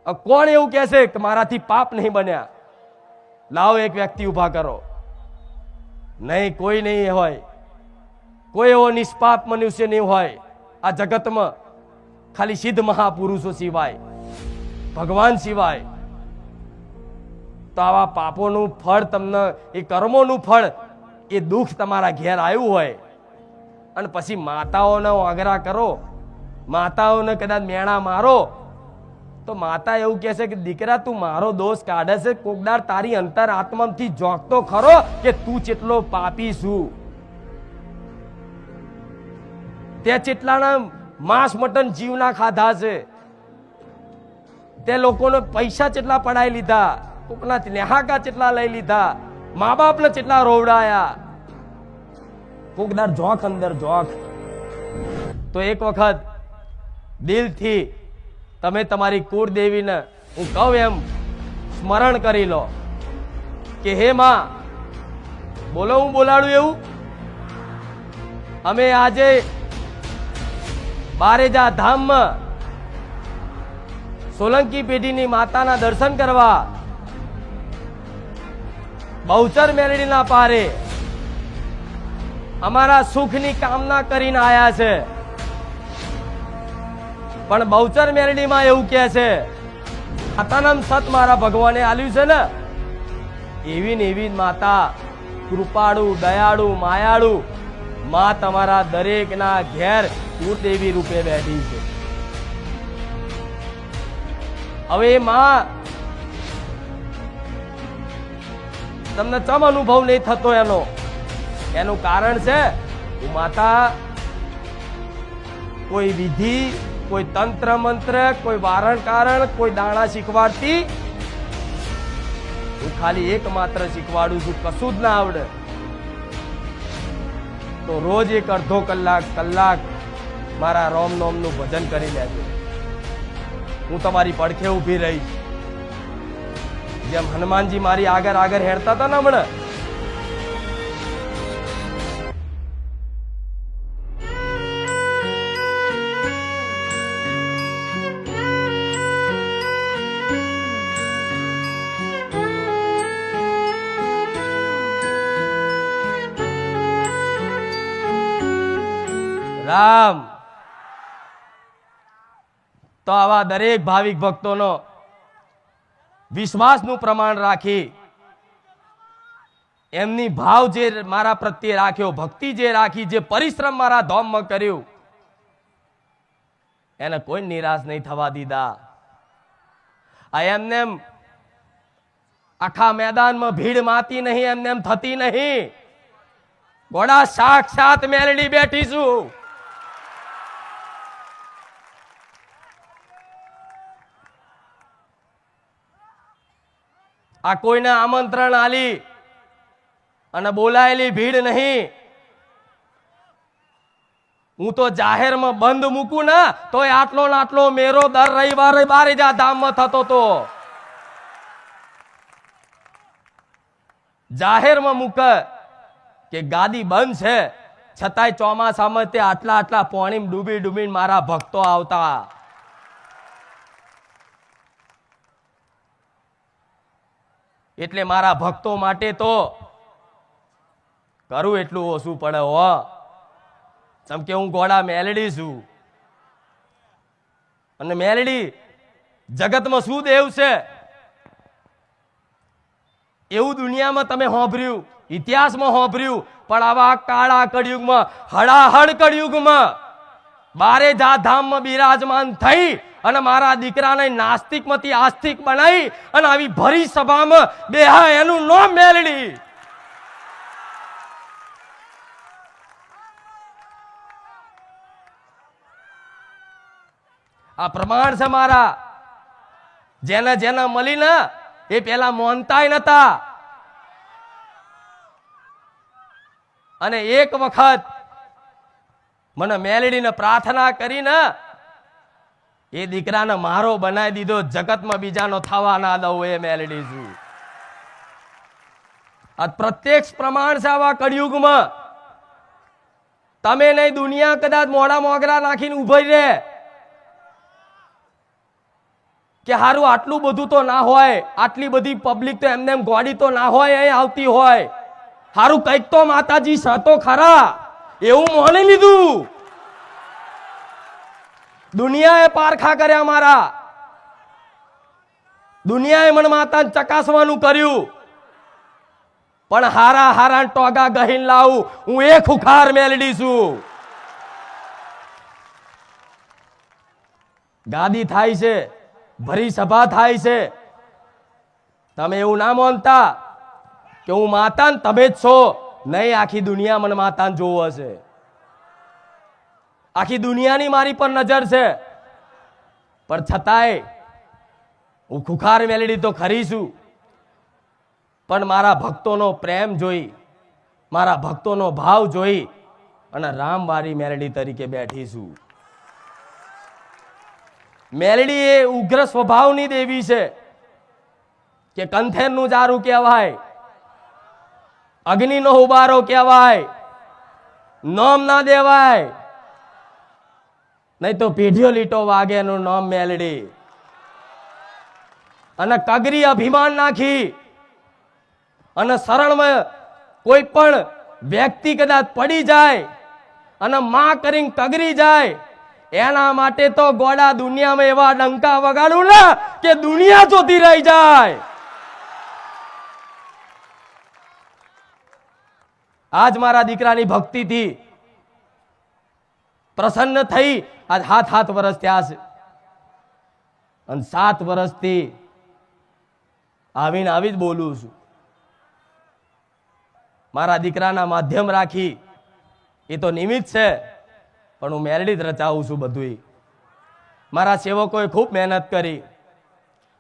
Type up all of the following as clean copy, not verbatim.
કોણ એવું કહેશે કે મારાથી પાપ નહીં બન્યા? લાવો એક વ્યક્તિ ઉભા કરો. નહીં, કોઈ નહીં હોય. કોઈ એવો નિષ્પાપ મનુષ્ય નહીં હોય આ જગતમાં, ખાલી સિદ્ધ મહાપુરુષો સિવાય, ભગવાન સિવાય. તો આવા પાપોનું ફળ તમને, એ કર્મોનું ફળ, એ દુઃખ તમારા ઘેર આવ્યું હોય અને પછી માતાઓને આગ્રહ કરો, માતાઓને કદાચ મેણા મારો, તો માતા એવું કહે છે કે દીકરા તું મારો દોષ કાઢે છે, કોકદાર તારી અંતર આત્માથી જોગતો ખરો કે તું કેટલો પાપી છું, તે ચેટલાના માંસ મટન જીવના ખાધા છે, તે લોકોને પૈસા ચેટલા પડાઈ લીધા, કોકના નેહાકા ચેટલા લઈ લીધા, મા બાપને ચેટલા રોવડાયા, કોકદાર જોખ અંદર જોખ. તો એક વખત દિલથી તમે તમારી કુળદેવીને હું કહું એમ સ્મરણ કરી લો કે હે માં, બોલો હું બોલાડું એવું. અમે આજે બારેજા ધામમાં સોલંકી પેઢીની માતાના દર્શન કરવા બહુચર મેલડીના પારે અમારા સુખની કામના કરીને આયા છે. પણ બહુચર મેલડીમાં એવું કહે છે, આતાનામ સત મારા ભગવાને આલ્યું છે ને, એવી ને એવી માતા કૃપાળુ, દયાળુ, માયાળુ માં તમારા દરેકના ઘેર કુળદેવી રૂપે બેઠી છે. હવે એ માં તમને ચમ અનુભવ નહીં થતો એનું કારણ છે, માતા કોઈ વિધિ, કોઈ તંત્ર મંત્ર, કોઈ વારણ કારણ, કોઈ દાણા શીખવાડતી, હું ખાલી એકમાત્ર શીખવાડું છું, કશું જ ના આવડે તો રોજ એક અડધો કલાક મારા રોમ નોમ નું ભજન કરી લેજો. હું તમારી પડખે ઉભી રહીશ, જેમ હનુમાનજી મારી આગળ હેડતા હતા ને હમણાં. રામ. તો આવા દરેક ભાવિક ભક્તોનો વિશ્વાસનું પ્રમાણ રાખી, એમની ભાવ જે મારા પ્રત્યે રાખ્યો, ભક્તિ જે રાખી, જે પરિશ્રમ મારા ધામમાં કર્યું, એને કોઈ નિરાશ નહીં થવા દીધા. આ એમને આખા મેદાનમાં ભીડ માતી નહીં, એમને થતી નહીં. ઘોડા સાક્ષાત મેલડી બેઠી છું. આ કોઈને આમંત્રણ આલી અને બોલાયેલી ભીડ નહીં. હું તો જાહેરમાં બંધ મૂકું ને તોય આટલો ને આટલો મેરો દર રવિવારે બારેજા ધામમાં થતો તો. જાહેરમાં મૂક કે ગાદી બંધ છે, છતાંય ચોમાસામાં તે આટલા પાણીમાં ડૂબી મારા ભક્તો આવતા. એટલે મારા ભક્તો માટે તો કરું એટલું ઓછું પડે હો. જેમ કે હું ઘોડા મેલડી છું, અને મેલડી જગતમાં શું દેવ છે એવું દુનિયામાં તમે સાંભળ્યું, ઇતિહાસમાં સાંભળ્યું, પણ આવા કાળા કળિયુગમાં, હળાહળ કળિયુગમાં બારેજા ધામમાં બિરાજમાન થઈ અને મારા દીકરાને નાસ્તિકમાંથી આસ્તિક બનાવી અને આવી ભરી સભામાં બેહા, એનું નામ મેલડી. આ પ્રમાણ છે મારા. જેને મળી ને એ પેલા મોનતાય નતા, અને એક વખત મને મેલડીને પ્રાર્થના કરીને એ દીકરાને મારો બનાવી દીધો. જગતમાં બીજાનો થવા ના દઉં, એ મેલડી છું. આ પ્રત્યક્ષ પ્રમાણ છે આવા કળિયુગમાં. તમે નહીં, દુનિયા કદાચ મોઢા મોગરા નાખીને ઉભી રહે, કે હારું આટલું બધું તો ના હોય, આટલી બધી પબ્લિક તો એમને એમ ગોડી તો ના હોય અહીં આવતી હોય, હારું કંઈક તો માતાજી છે તો ખરા, એવું માની લીધું. દુનિયાએ પારખા કર્યા મારા, દુનિયાએ મને માતાને ચકાસવાનું કર્યું, પણ હારા હારા ટોગા ગહીન લાવું હું એ ખુખાર મેલડી છું. ગાદી થાય છે, ભરી સભા થાય છે, તમે એવું ના માનતા કે હું માતાન તમે જ છો. નહીં, આખી દુનિયા મને માતાને જોવો હશે, આખી દુનિયાની મારી પર નજર છે, પણ છતાંય હું ખુખાર મેલડી તો ખરી છું, પણ મારા ભક્તોનો પ્રેમ જોઈ, મારા ભક્તોનો ભાવ જોઈ અને રામવારી મેલડી તરીકે બેઠી છું. મેલડી એ ઉગ્ર સ્વભાવની દેવી છે કે કંથેરનું જારું કહેવાય, અગ્નિનો ઉબારો કહેવાય, નામ ના દેવાય, નહીં તો પેઢીઓ લીટો વાગે એનું નામ મેલડી. અને કગરી અભિમાન નાખી અને શરણમાં કોઈ પણ વ્યક્તિ કદાચ પડી જાય અને માં કરીને કગરી જાય, એના માટે તો ગોડા દુનિયામાં એવા ડંકા વગાડું ને કે દુનિયા જોતી રહી જાય. આજ મારા દીકરાની ભક્તિથી પ્રસન્ન થઈ આજ 7 વર્ષ થયા છે, અને 7 વર્ષથી આવીને આવી જ બોલું છું. મારા દીકરાના માધ્યમ રાખી એ તો નિમિત્ત છે, પણ હું મેલડી જ રચાવું છું બધું. મારા સેવકોએ ખૂબ મહેનત કરી,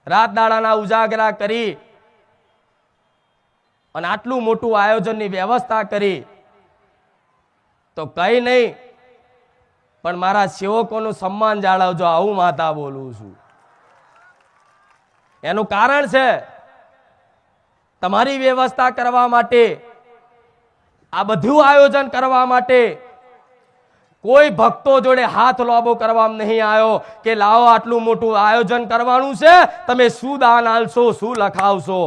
રાત દાડાના ઉજાગરા કરી અને આટલું મોટું આયોજનની વ્યવસ્થા કરી, તો કઈ નહીં, પણ મારા સેવકોનું સન્માન જાળવજો, આવું માતા બોલું છું. એનું કારણ છે તમારી વ્યવસ્થા કરવા માટે, આ બધું આયોજન કરવા માટે કોઈ ભક્તો જોડે હાથ લોબો કરવામાં નહીં આવ્યો કે લાવો આટલું મોટું આયોજન કરવાનું છે, તમે શું દાન આલશો, શું લખાવશો.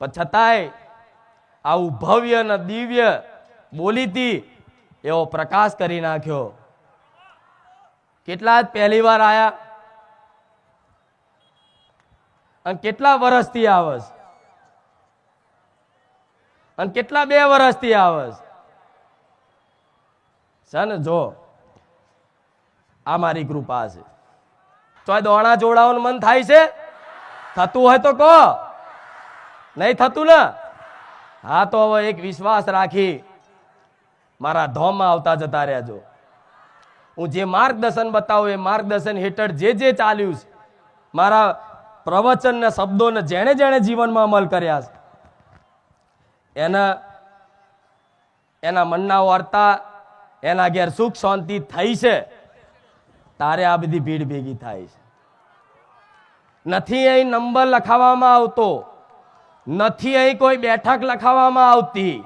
પણ છતાંય આવું ભવ્ય અને દિવ્ય બોલીથી એવો પ્રકાશ કરી નાખ્યો. કેટલા જ પહેલી વાર આયા અને કેટલા વર્ષથી આવસ, અને કેટલા 2 વર્ષથી આવસ છે ને. જો આ મારી કૃપા છે. ચોય દોણા જોડાવાનું મન થાય છે, થતું હોય તો કહો, નહીં થતું ને, હા તો હવે એક વિશ્વાસ રાખી મારા ધોમમાં આવતા જતા રહેજો. હું જે માર્ગદર્શન બતાવું એ માર્ગદર્શન હેઠળ જે જે ચાલ્યું છે, મારા પ્રવચન શબ્દોને જેણે જેણે જીવનમાં અમલ કર્યા છે, એના મનના વાર્તા, એના ઘેર સુખ શાંતિ થઈ છે, તારે આ બધી ભીડ ભેગી થાય છે. નથી અહીં નંબર લખાવવામાં આવતો, નથી અહીં કોઈ બેઠક લખાવવામાં આવતી,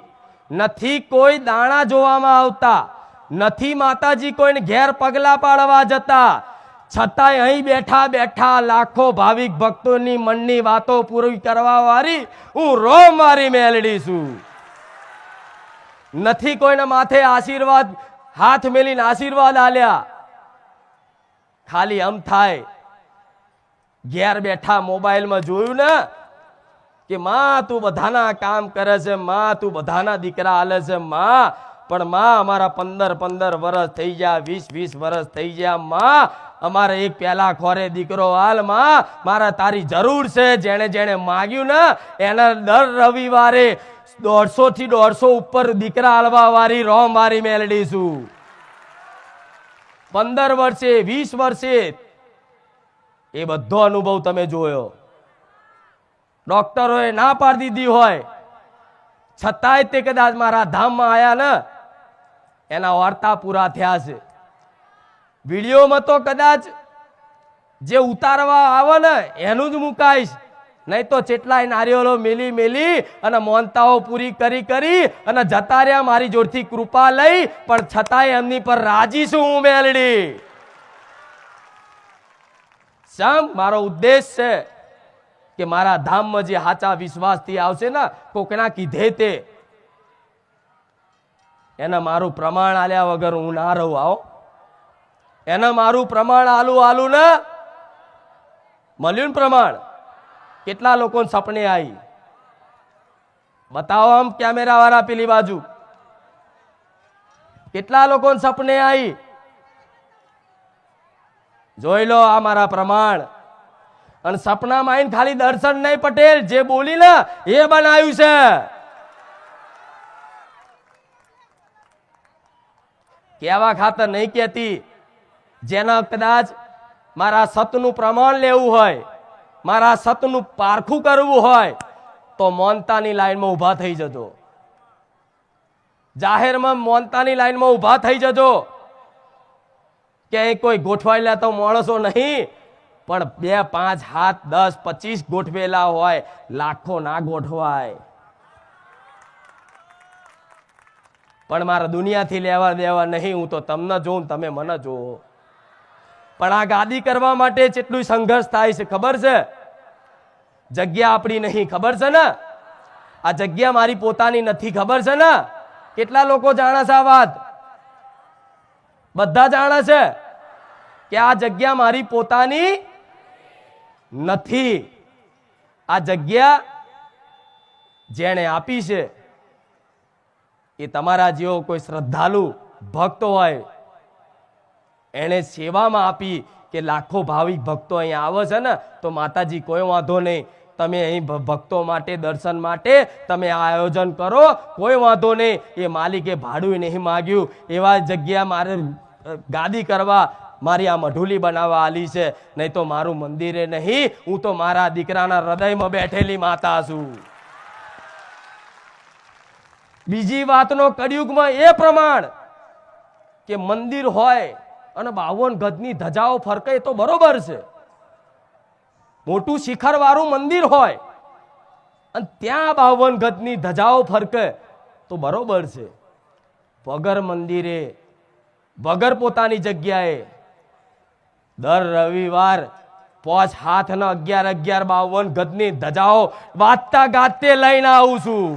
નથી કોઈ દાણા જોવામાં આવતા, નથી માતાજી કોઈને ઘેર પગલા પાડવા જતા, છતાંય અહીં બેઠા બેઠા લાખો ભાવિક ભક્તોની મનની વાતો પૂરી કરવા વાળી હું રોમવારી મેલડી છું. નથી કોઈને માથે આશીર્વાદ હાથ મેલીને આશીર્વાદ આલ્યા, ખાલી આમ થાય ઘેર બેઠા મોબાઈલમાં જોયું ને કે માં તું બધાના કામ કરે છે, માં તું બધાના દીકરા આલે છે, માં પણ માં અમારા 15 વર્ષ થઈ ગયા, 20 વર્ષ થઈ ગયા, માં અમારે એક પેલા ખોરે દીકરો હાલ, માં મારા તારી જરૂર છે. જેણે જેણે માગ્યું ને એને દર રવિવારે 150 થી 150 ઉપર દીકરા હાલવા વાળી રોમવારી મેલડી છું. 15 વર્ષે 20 વર્ષે એ બધો અનુભવ તમે જોયો. ડોક્ટરોએ ના પાડી દીધી હોય છતાંય તે કદાચ મારા ધામમાં આયા ને, એના વાર્તા પૂરા થયા છે. વિડીયોમાં તો કદાચ જે ઉતારવા આવે ને એનું જ મુકાઈશ, નહીં તો કેટલાય નારિયેળો મેલી મેલી અને મોનતાઓ પૂરી કરી કરી અને જતા રહ્યા મારી જોડથી કૃપા લઈ, પણ છતાંય એમની પર રાજી છું હું મેલડી. સમ મારો ઉદ્દેશ છે કે મારા ધામમાં જે સાચા વિશ્વાસથી આવશે ને કોકના કીધે તે એને મારું પ્રમાણ આલ્યા વગર હું ના રહું. આવો એને મારું પ્રમાણ આલું ને મળ્યું ને પ્રમાણ. કેટલા લોકોને સપને આવી? બતાવો આમ કેમેરા વાળા પેલી બાજુ. કેટલા લોકોને સપને આવી? જોઈ લો આ મારા પ્રમાણ. અને સપનામાં આવીને ખાલી દર્શન નહીં, પટેલ જે બોલી ને એ બનાવ્યું છે. કેવા ખાતર નહીં કહેતી. જેના કદાચ મારા સતનું પ્રમાણ લેવું હોય, મારા સતનું પારખું કરવું હોય તો મોનતાની લાઈનમાં ઊભા થઈ જજો. જાહેરમાં મોનતાની લાઈનમાં ઊભા થઈ જજો. કે કોઈ ગોઠવાયેલા તો માણસો નહીં, પણ 2, 5, 7, 10, 25 ગોઠવેલા હોય, લાખો ના ગોઠવાય. પણ મારા દુનિયાથી લેવા દેવા નહીં. હું તો તમને જોઉં, તમે મને જોવો. પણ આ ગાદી કરવા માટે કેટલું સંઘર્ષ થાય છે ખબર છે? જગ્યા આપણી નહીં, ખબર છે ને? આ જગ્યા મારી પોતાની નથી, ખબર છે ને? કેટલા લોકો જાણે છે આ વાત? બધા જાણે છે કે આ જગ્યા મારી પોતાની નથી. આ જગ્યા જેણે આપી છે એ તમારા જેવો કોઈ શ્રદ્ધાળુ ભક્ત હોય એને સેવામાં આપી. કે લાખો ભાવિક ભક્તો અહીં આવે છે ને તો માતાજી કોઈ વાંધો નહીં, તમે અહીં ભક્તો માટે દર્શન માટે તમે આ આયોજન કરો, કોઈ વાંધો નહીં. એ માલિકે ભાડું નહીં માગ્યું. એવા જગ્યા મારે ગાદી કરવા, મારી આ મઢુલી બનાવવા આલી છે. નહીં તો મારું મંદિરે નહીં, હું તો મારા દીકરાના હૃદયમાં બેઠેલી માતા છું. બીજી વાતનો કળિયુગમાં એ પ્રમાણ કે મંદિર હોય અને 52 ગજની ધજાઓ ફરકે તો બરોબર છે. મોટું શિખર વાળું મંદિર હોય અને ત્યાં 52 ગજની ધજાઓ ફરકે તો બરોબર છે. વગર મંદિરે, વગર પોતાની જગ્યાએ દર રવિવાર 5 હાથના 11 52 ગજની ધજાઓ વાતતા ગાતે લઈને આવું છું.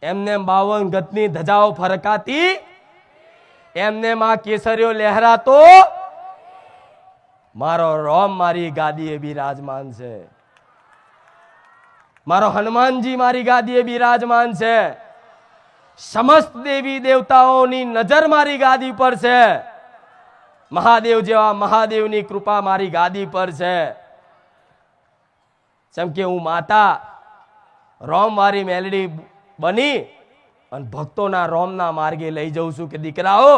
એમને 52 ગજની ધજાઓ ફરકાતી, એમને માં કેસરીઓ લહેરાતો, મારો રોમ મારી ગાદીએ બિરાજમાન છે. મારો હનુમાનજી મારી ગાદીએ બિરાજમાન છે. સમસ્ત દેવી દેવતાઓની નજર મારી ગાદી પર છે. મહાદેવ જેવા મહાદેવની કૃપા મારી ગાદી પર છે. જેમ કે હું માતા રોમ વાળી મેલડી બની અને ભક્તોના રોમના માર્ગે લઈ જઉં છું. કે દીકરાઓ,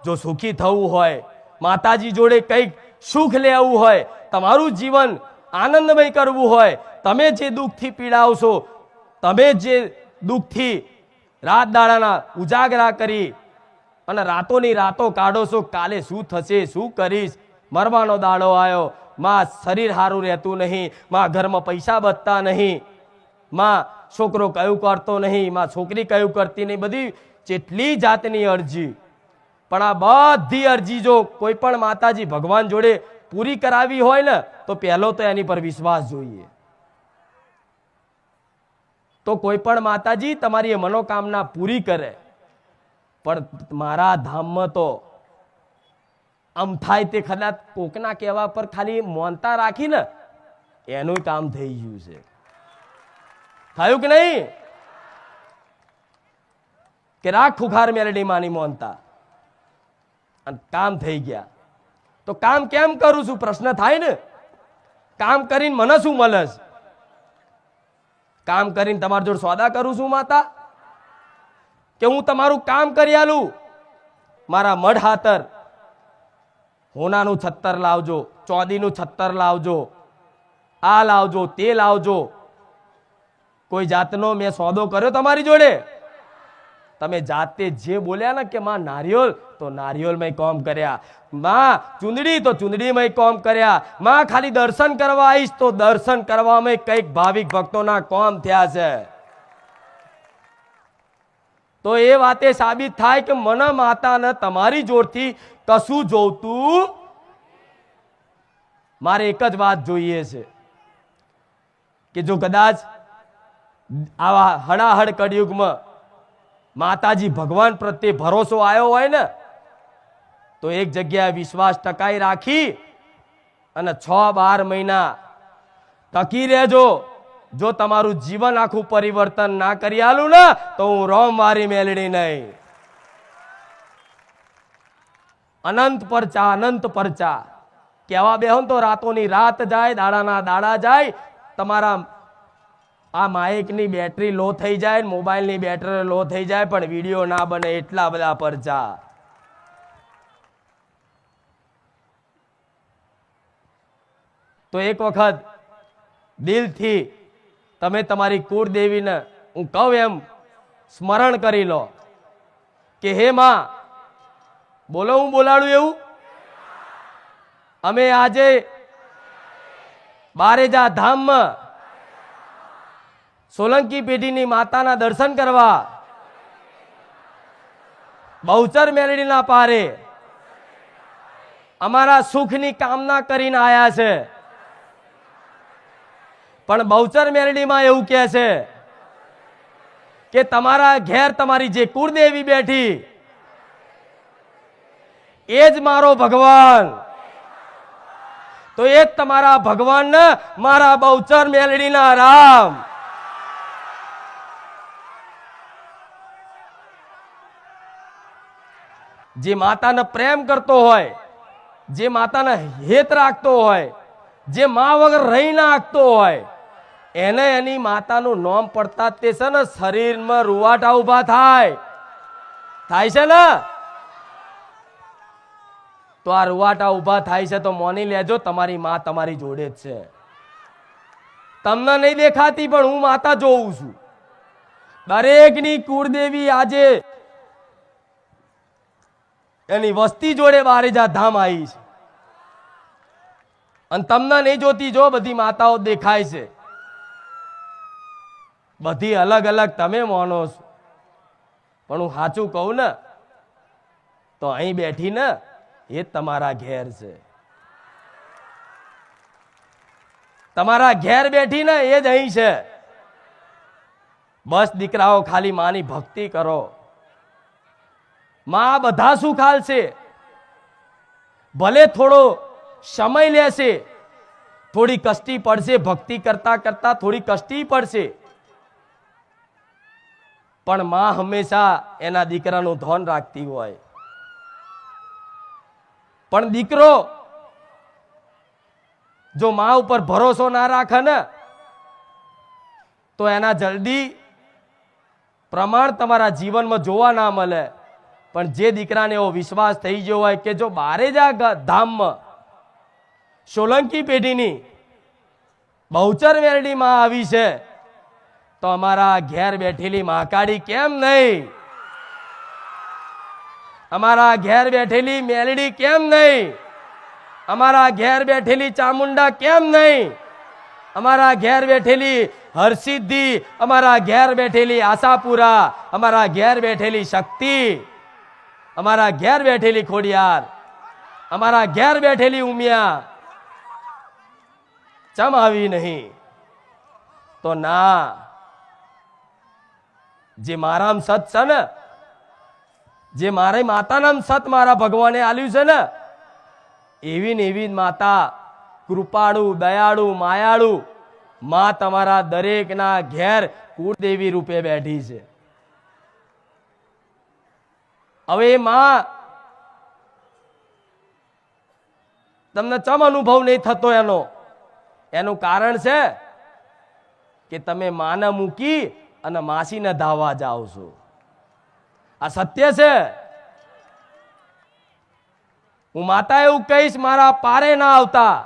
જો સુખી થવું હોય, માતાજી જોડે કંઈક સુખ લેવું હોય, તમારું જીવન આનંદમય કરવું હોય, તમે જે દુઃખથી પીડાવશો, તમે જે દુઃખથી રાત દાડાના ઉજાગરા કરી અને રાતોની રાતો કાઢો છો, કાલે શું થશે, શું કરીશ, મરવાનો દાડો આવ્યો, માં શરીર સારું રહેતું નહીં, માં ઘરમાં પૈસા બચતા નહીં, માં છોકરો કયું કરતો નહીં, માં છોકરી કયું કરતી નહીં, બધી જેટલી જાતની અરજી. પણ આ બધી અરજી જો કોઈ પણ માતાજી ભગવાન જોડે પૂરી કરાવી હોય ને તો પહેલો તો એની પર વિશ્વાસ જોઈએ. તો કોઈ પણ માતાજી તમારી મનોકામના પૂરી કરે. પણ મારા ધામમાં તો આમ થાય તે કદાચ કોકના કહેવા પર ખાલી મોનતા રાખીને એનું કામ થઈ ગયું છે. થયું કે નહીં? કે રાખ ખુખાર મેલડી માની મોનતા અને કામ થઈ ગયા. તો કામ કેમ કરું છું પ્રશ્ન થાય ને. કામ કરીને મને શું મળે? કામ કરીને તમારી જોડે સોદા કરું છું માતા? કે હું તમારું કામ કરી આલું? મારા મઢ હાતર હોનાનું 76 લાવજો, ચોદીનું 76 લાવજો, આ લાવજો, તે લાવજો. કોઈ જાતનો મેં સોદો કર્યો તમારી જોડે? તમે જાતે જે બોલ્યા ને કે માં નારિયોલ, તો નારિયોલમાં કામ કર્યા. માં ચુંદડી, તો ચુંદડીમાં કામ કર્યા. માં ખાલી દર્શન કરવા આવીશ, તો દર્શન કરવામાં કંઈક ભાવિક ભક્તોના કામ થયા છે. તો એ વાતે સાબિત થાય કે મને માતાને તમારી જોડથી કશું જોતું. મારે એક જ વાત જોઈએ છે કે જો કદાચ આવા હડાહડ કળિયુગમાં માતાજી ભગવાન પ્રત્યે ભરોસો આવ્યો હોય ને, તો એક જગ્યાએ વિશ્વાસ ટકાઈ રાખી અને 6-12 મહિના ટકી રહેજો. જો તમારું જીવન આખું પરિવર્તન ના કરી આલું ને, તો હું રોમ મારી મેલડી નહીં. અનંત પરચા, અનંત પરચા કેવા બેહો તો રાતોની રાત જાય, દાડાના દાડા જાય. તમારા આ માઇકની બેટરી લો થઈ જાય, મોબાઈલની બેટરી લો થઈ જાય, પણ વિડીયો ના બને એટલા બધા પરચા. તો એક વખત દિલથી તમે તમારી કુળદેવીને હું કહું એમ સ્મરણ કરી લો કે હે માં, બોલો હું બોલાડું એવું. અમે આજે બારેજા ધામમાં સોલંકી પેઢીની માતાના દર્શન કરવા બહુચર મેલડીના પારે અમારા સુખની કામના કરીને આયા છે. પણ બહુચર મેલડીમાં એવું કહે છે કે તમારા ઘેર તમારી જે કુળદેવી બેઠી એ જ મારો ભગવાન. તો એ જ તમારા ભગવાન ને મારા બહુચર મેલડીના રામ. જે માતાને પ્રેમ કરતો હોય, જે માતાને હેત રાખતો હોય, જે મા વગર રહી ના શકતો હોય, એને એની માતાનું નામ પડતા તે છે ને શરીરમાં રૂવાટા ઉભા થાય છે ને. તો આ રૂવાટા ઉભા થાય છે તો મોની લેજો, તમારી માં તમારી જોડે જ છે. તમને નહીં દેખાતી પણ હું માતા જોઉં છું. દરેકની કુળદેવી આજે એની વસ્તી જોડે બારેજા ધામ આવી છે. અને તમને નહીં જોતી, જો બધી માતાઓ દેખાય છે, બધી અલગ અલગ તમે માનો છો. પણ હું સાચું કહું ને તો અહીં બેઠી ને એ તમારા ઘેર છે. તમારા ઘેર બેઠી ને એ જ અહીં છે. બસ દીકરાઓ ખાલી માની ભક્તિ કરો. માં બધા સુખ આલશે. ભલે થોડો સમય લેશે, થોડી કષ્ટી પડશે, ભક્તિ કરતા કરતા થોડી કષ્ટી પડશે, પણ માં હંમેશા એના દીકરાનું ધ્યાન રાખતી હોય. પણ દીકરો જો માં ઉપર ભરોસો ના રાખે ને, તો એના જલ્દી પ્રમાણ તમારા જીવનમાં જોવા ના મળે. પણ જે દીકરાને એવો વિશ્વાસ થઈ ગયો હોય કે જો બારેજા ધામમાં સોલંકી પેઢીની બહુચર મેલડી માં આવી છે, તો અમારા ઘેર બેઠેલી મહાકાળી કેમ નહીં? અમારા ઘેર બેઠેલી મેલડી કેમ નહીં? અમારા ઘેર બેઠેલી ચામુંડા કેમ નહીં? અમારા ઘેર બેઠેલી હરસિદ્ધિ, અમારા ઘેર બેઠેલી આશાપુરા, અમારા ઘેર બેઠેલી શક્તિ, અમારા ઘેર બેઠેલી ખોડિયાર, અમારા ઘેર બેઠેલી ઉમિયા ચમ આવી નહીં? તો ના, જે મારામ સત છે ને, જે મારી માતાનામ સત મારા ભગવાને આલ્યું છે ને, એવી ને એવી માતા કૃપાળુ, દયાળુ, માયાળુ માં તમારા દરેકના ઘેર કુળદેવી રૂપે બેઠી છે. હવે માં તમને ચમ અનુભવ નહીં થતો એનું કારણ છે કે તમે માને મૂકી અને માસીને ધાવા જાઓ છો. આ સત્ય છે. હું માતા એવું કહીશ મારા પારે ના આવતા,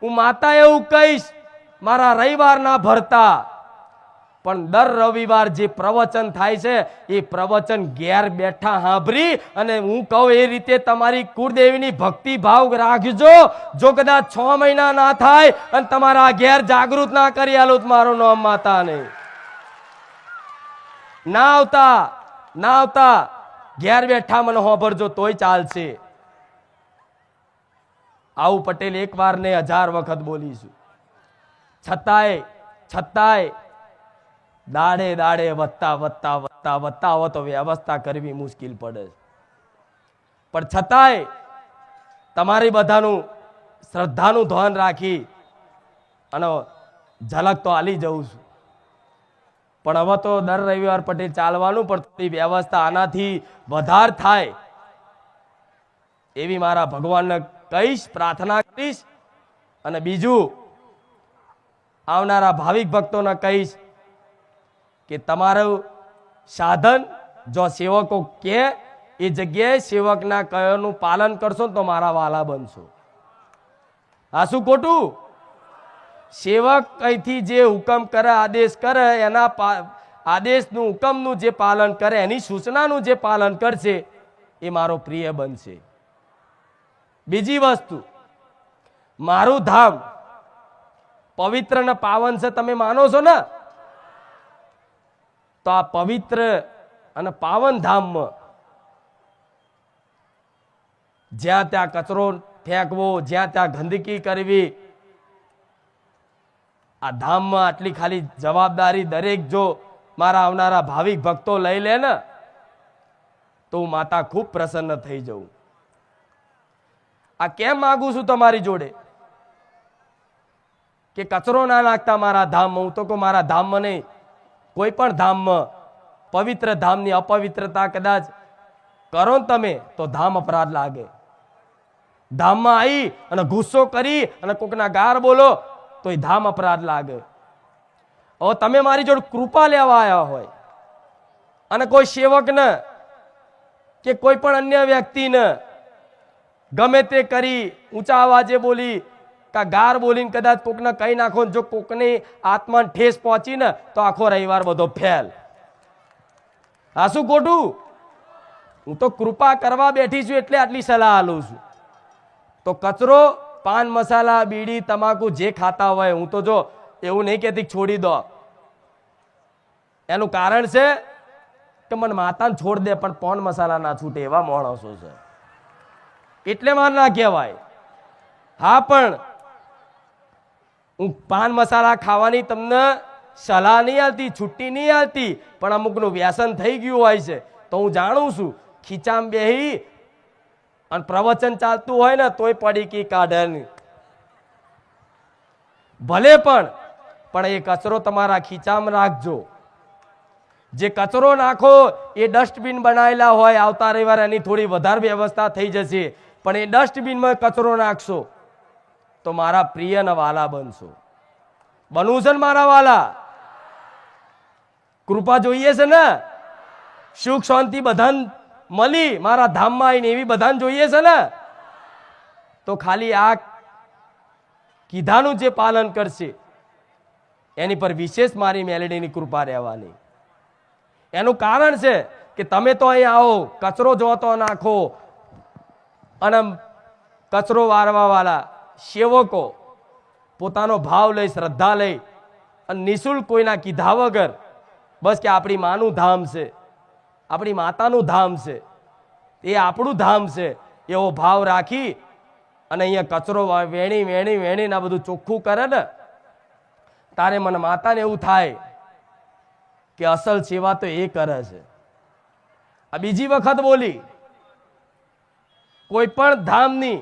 હું માતા એવું કહીશ મારા રવિવાર ના ભરતા, પણ દર રવિવાર જે પ્રવચન થાય છે એ પ્રવચન ઘેર બેઠા સાંભળી અને હું કહું એ રીતે તમારી કુળદેવીની ભક્તિ ભાવ રાખજો. જો કદાચ 6 મહિના ના થાય અને તમારા ઘેર જાગૃત ના કરી આલો, મારું નામ માતા નહીં ના આવતા ના આવતા ઘેર બેઠા મને હોભરજો તોય ચાલશે. આવું પટેલ એક વાર ને 1000 વખત બોલીશું. છતાંય દાડે દાડે વધતા આવો તો વ્યવસ્થા કરવી મુશ્કેલ પડે. પણ છતાંય તમારી બધાનું શ્રદ્ધાનું ધ્યાન રાખી અને ઝલક તો આલી જઉં છું. પણ હવે તો દર રવિવાર પટેલ ચાલવાનું, પણ થોડી વ્યવસ્થા આનાથી વધારે થાય એવી મારા ભગવાનને કહીશ, પ્રાર્થના કરીશ. અને બીજું આવનારા ભાવિક ભક્તોને કહીશ કે તમારું સાધન જો સેવકો કે એ જગ્યાએ સેવકના કહેવાનું પાલન કરશો તો મારા વાલા બનશો. આ શું ખોટું? સેવક કઈથી જે હુકમ કરે, આદેશ કરે, એના આદેશનું હુકમનું જે પાલન કરે, એની સૂચનાનું જે પાલન કરશે એ મારો પ્રિય બનશે. બીજી વસ્તુ, મારું ધામ પવિત્ર ને પાવન છે, તમે માનો છો ને? તો આ પવિત્ર અને પાવન ધામમાં જ્યાં ત્યાં કચરો ફેંકવો, જ્યાં ત્યાં ગંદકી કરવી, આ ધામમાં આટલી ખાલી જવાબદારી દરેક જો મારા આવનારા ભાવિક ભક્તો લઈ લે ને તો હું માતા ખૂબ પ્રસન્ન થઈ જઉં. આ કેમ માંગુ છું તમારી જોડે કે કચરો ના નાખતા મારા ધામમાં. હું તો કહું મારા ધામમાં નહીં, કોઈ પણ ધામમાં પવિત્ર ધામની અપવિત્રતા કદાચ કરો ને તમે તો ધામ અપરાધ લાગે. ધામમાં આવી અને ગુસ્સો કરી અને કોકના ગાર બોલો તો એ ધામ અપરાધ લાગે. હવે તમે મારી જોડે કૃપા લેવા આવ્યા હોય અને કોઈ સેવકને કે કોઈ પણ અન્ય વ્યક્તિને ગમે તે કરી ઊંચા અવાજે બોલી કા ગાર બોલીને કદાચ કોકને કહી નાખો, જો કોકની આત્માને ઠેસ પહોંચી ને તો આખો રવિવાર બધો ફેલ. આ શું ખોટું? હું તો કૃપા કરવા બેઠી છું એટલે આટલી સલાહ આલું છું. તો કચરો, પાન મસાલા, બીડી, તમાકુ જે ખાતા હોય, હું તો જો એવું નહીં કહેતી છોડી દો. એનું કારણ છે કે મને માતાને છોડ દે પણ પાન મસાલા ના છૂટે એવા માણસો છે, એટલે માર ના કહેવાય. હા, પણ હું પાન મસાલા ખાવાની તમને સલાહ નહીં આલતી, છુટ્ટી નહીં આલતી, પણ અમુકનું વ્યસન થઈ ગયું હોય છે તો હું જાણું છું. ખીચામાં બેહી અને પ્રવચન ચાલતું હોય ને તોય પડીકી કાઢે નહીં. ભલે પણ એ કચરો તમારા ખીચામાં રાખજો. જે કચરો નાખો એ ડસ્ટબિન બનાવેલા હોય, આવતા રવિવારે એની થોડી વધારે વ્યવસ્થા થઈ જશે, પણ એ ડસ્ટબિનમાં કચરો નાખશો તો મારા પ્રિય ને વાલા બનશો. બનવું છે ને મારા વાલા? કૃપા જોઈએ છે ને? સુખ શાંતિ બધાને મળી મારા ધામમાં આવીને એવી બધાને જોઈએ છે ને? તો ખાલી આ કીધાનું જે પાલન કરશે એની પર વિશેષ મારી મેલેડીની કૃપા રહેવાની. એનું કારણ છે કે તમે તો અહીં આવો, કચરો જોતો નાખો, અને કચરો વારવા વાળા સેવકો પોતાનો ભાવ લઈ, શ્રદ્ધા લઈ અને નિઃશુલ્ક કોઈના કીધા વગર બસ કે આપણી માનું ધામ છે, આપણી માતાનું ધામ છે, એ આપણું ધામ છે એવો ભાવ રાખી અને અહીંયા કચરો વેણી આ બધું ચોખ્ખું કરે ને તારે મને માતાને એવું થાય કે અસલ સેવા તો એ કરે છે. આ બીજી વખત બોલી, કોઈ પણ ધામની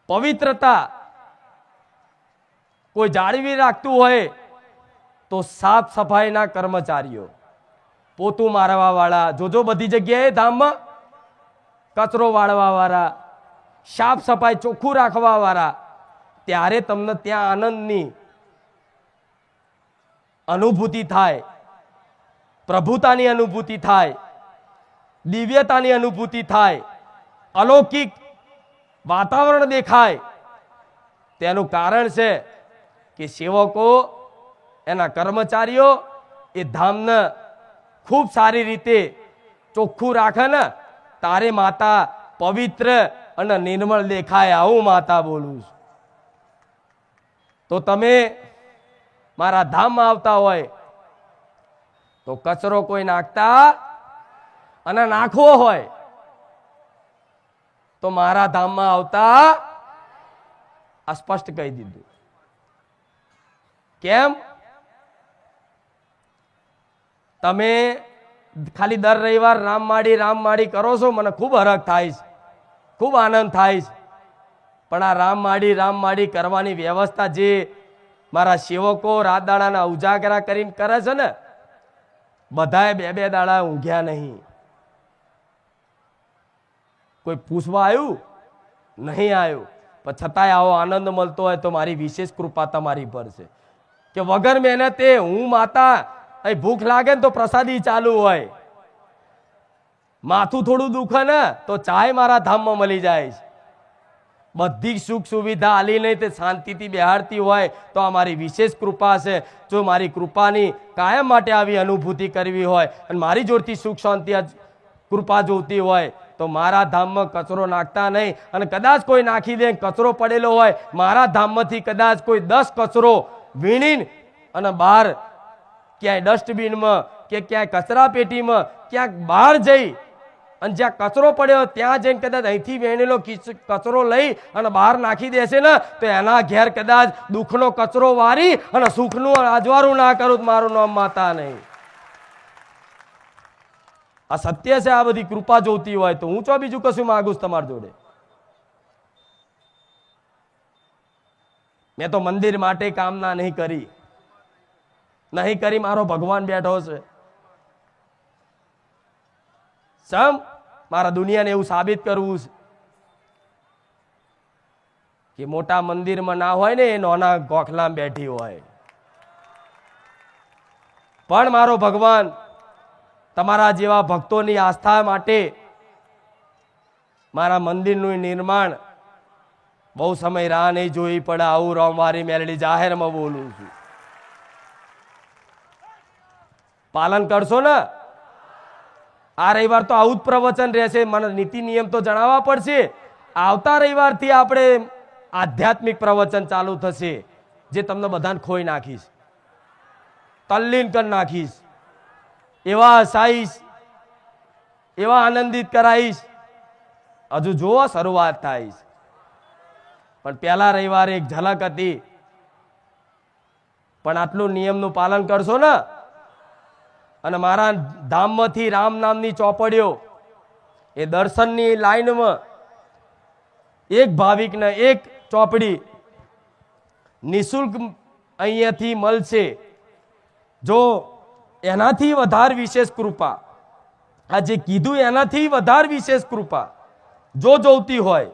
પવિત્રતા કોઈ જાળવી રાખતું હોય તો સાફ સફાઈના કર્મચારીઓ, પોતું મારવા વાળા, જોજો બધી જગ્યાએ ધામમાં કચરો વાળવા વાળા, સાફ સફાઈ ચોખ્ખું રાખવા વાળા, ત્યારે તમને ત્યાં આનંદની અનુભૂતિ થાય, પ્રભુતાની અનુભૂતિ થાય, દિવ્યતાની અનુભૂતિ થાય, અલૌકિક વાતાવરણ દેખાય. તેનું કારણ છે કે સેવકો, એના કર્મચારીઓ એ ધામને ખૂબ સારી રીતે ચોખ્ખું રાખે ને તારે માતા પવિત્ર અને નિર્મળ દેખાય. આવું માતા બોલું છું. તો તમે મારા ધામમાં આવતા હોય તો કચરો કોઈ નાખતા અને નાખવો હોય તો મારા ધામમાં આવતા આ સ્પષ્ટ કહી દીધું. કેમ? તમે ખાલી દર રવિવાર રામમાડી કરો છો, મને ખૂબ હરખ થાય છે, ખૂબ આનંદ થાય છે. પણ આ રામમાડી કરવાની વ્યવસ્થા જે મારા સેવકો રાત દાડાના ઉજાગરા કરીને કરે છે ને, બધાએ બે દાડા ઊંઘ્યા નહીં. કોઈ પૂછવા આવ્યું નહીં આવ્યું, પણ છતાંય આવો આનંદ મળતો હોય તો મારી વિશેષ કૃપા તમારી પર છે કે વગર મહેનતે હું માતા અહીં ભૂખ લાગે ને તો પ્રસાદી ચાલુ હોય, માથું થોડું દુખે ને તો ચાય મારા ધામમાં મળી જાય છે. બધી સુખ સુવિધા આલી નહીં તે શાંતિથી બેહાડતી હોય તો આ મારી વિશેષ કૃપા છે. જો મારી કૃપાની કાયમ માટે આવી અનુભૂતિ કરવી હોય અને મારી જોડથી સુખ શાંતિ કૃપા જોતી હોય તો મારા ધામમાં કચરો નાખતા નહીં. અને કદાચ કોઈ નાખી દે, કચરો પડેલો હોય, મારા ધામમાંથી કદાચ કોઈ 10 કચરો વીણીને અને બહાર ક્યાંય ડસ્ટબિનમાં કે ક્યાંય કચરા પેટીમાં ક્યાંક બહાર જઈ અને જ્યાં કચરો પડ્યો ત્યાં જઈને કદાચ અહીંથી વેણેલો કચરો લઈ અને બહાર નાખી દેશે ને તો એના ઘેર કદાચ દુઃખનો કચરો વારી અને સુખનું અજવાળું ના કરું તો મારું નામ માતા નહીં. આ સત્ય છે. આ બધી કૃપા જોતી હોય તો હું ચો બીજું કશું માંગુ છું તમારી જોડે. મેં તો મંદિર માટે કામના નહીં કરી, મારો ભગવાન બેઠો છે. સમ મારા દુનિયાને એવું સાબિત કરવું છે કે મોટા મંદિરમાં ના હોય ને એ નાના ગોખલામાં બેઠી હોય. પણ મારો ભગવાન તમારા જેવા ભક્તોની આસ્થા માટે મારા મંદિરનું નિર્માણ બહુ સમય રાહ નહીં જોઈ પડે. આવું રામવારી મેલડી જાહેરમાં બોલું છું. પાલન કરશો ને? આ રવિવાર તો આવું જ પ્રવચન રહેશે. મને નીતિ નિયમ તો જણાવવા પડશે. આવતા રવિવારથી આપણે આધ્યાત્મિક પ્રવચન ચાલુ થશે જે તમને બધાને ખોઈ નાખીશ, તલ્લીન કરી નાખીશ, એવા હસાઈશ, એવા આનંદિત કરાઈશ. હજુ જોવો શરૂઆત થાય. પણ પહેલા રવિવારે એક ઝલક હતી. પણ આટલું નિયમનું પાલન કરશો ને અને મારા ધામમાંથી રામ નામની ચોપડીઓ એ દર્શનની લાઈનમાં એક ભાવિકને એક ચોપડી નિઃશુલ્ક અહીંયાથી મળશે. જો એનાથી વધારે વિશેષ કૃપા, આ જે કીધું એનાથી વધારે વિશેષ કૃપા જો જોતી હોય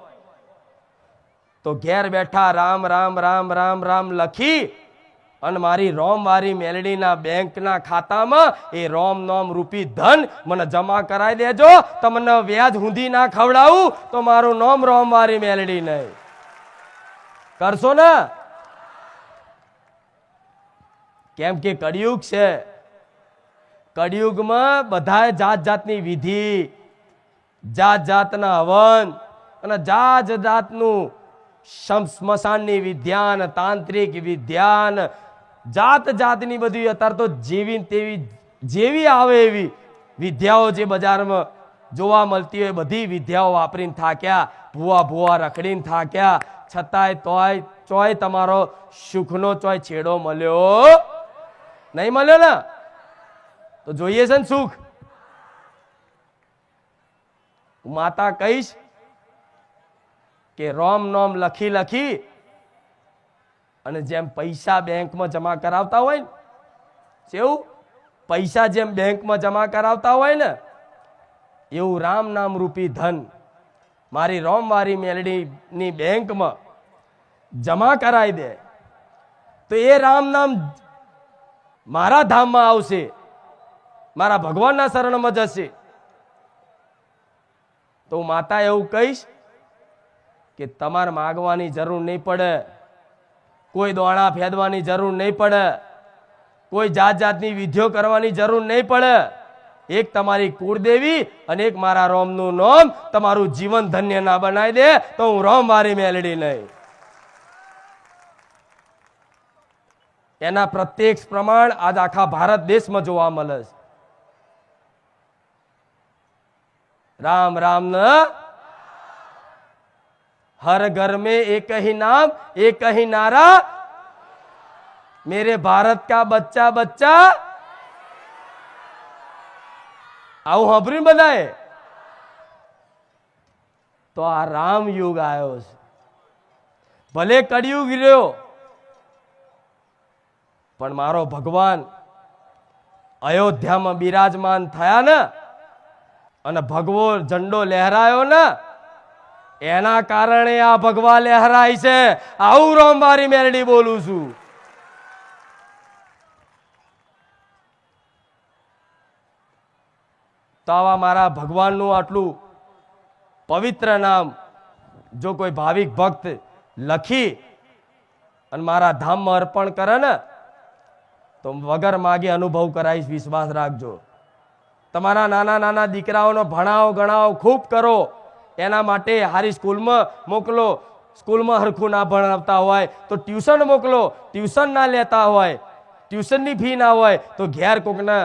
તો ઘેર બેઠા રામ રામ રામ રામ રામ લખી અને મારી રોમવારી મેલડીના બેંકના ખાતામાં એ રોમ નોમ રૂપી ધન મને જમા કરાવી દેજો. તમને વ્યાજ ઊંધી ના ખવડાવું તો મારું નામ રોમવારી મેલડી નહીં. કરશો ને? કેમ કે કળિયુગ છે. કળિયુગમાં બધા જાત જાતની વિધિ, જાત જાતના હવન અને જાત જાતનું સ્મશાનની વિદ્યાન, તાંત્રિક વિદ્યાન, જાત જાતની બધી અત્યારે તો જેવી આવે એવી વિદ્યાઓ જે બજારમાં જોવા મળતી હોય બધી વિદ્યાઓ વાપરીને થાક્યા, ભૂવા રખડીને થાક્યા, છતાંય ચોય તમારો સુખનો ચોય છેડો મળ્યો નહીં. મળ્યો ને તો જોઈએ છે ને સુખ. માતા કહીશ કે રોમ નોમ લખી અને જેમ પૈસા બેંકમાં જમા કરાવતા હોય ને, એવું પૈસા જેમ બેંકમાં જમા કરાવતા હોય ને એવું રામ નામ રૂપી ધન મારી રોમવારી મેલડીની બેંકમાં જમા કરાવી દે તો એ રામ નામ મારા ધામમાં આવશે, મારા ભગવાનના શરણમાં જશે. તો માતા એવું કહીશ કે તમારે માગવાની જરૂર નહીં પડે, કોઈ દોણા ફેદવાની જરૂર નહીં પડે, કોઈ જાત જાતની વિધિઓ કરવાની જરૂર નહીં પડે. એક તમારી કુળદેવી અને એક મારા રોમનું નામ તમારું જીવન ધન્ય ના બનાવી દે તો હું રોમવારી મેલડી નહીં. એના પ્રત્યક્ષ પ્રમાણ આજ આખા ભારત દેશમાં જોવા મળે છે. राम राम न हर घर में एक ही नाम एक ही नारा मेरे भारत का बच्चा बच्चा આવું સાંભળ્યું બધાએ તો આ રામ યુગ આવ્યો છે ભલે કળિયુગ રહ્યો પણ મારો ભગવાન અયોધ્યામાં બિરાજમાન થયા ને અને ભગવો ઝંડો લહેરાયો ને એના કારણે આ ભગવા લહેરાય છે આવું રોમવારી મેરડી બોલું છું તો આવા મારા ભગવાનનું આટલું પવિત્ર નામ જો કોઈ ભાવિક ભક્ત લખી અને મારા ધામમાં અર્પણ કરે ને તો વગર માગે અનુભવ કરાવીશ વિશ્વાસ રાખજો તમારા નાના નાના દીકરાઓનો ભણાવો ગણાવો ખૂબ કરો એના માટે હારી સ્કૂલમાં મોકલો સ્કૂલમાં હરખું ના ભણાવતા હોય તો ટ્યુશન મોકલો ટ્યુશન ના લેતા હોય ટ્યુશનની ફી ના હોય તો ઘેર કોકના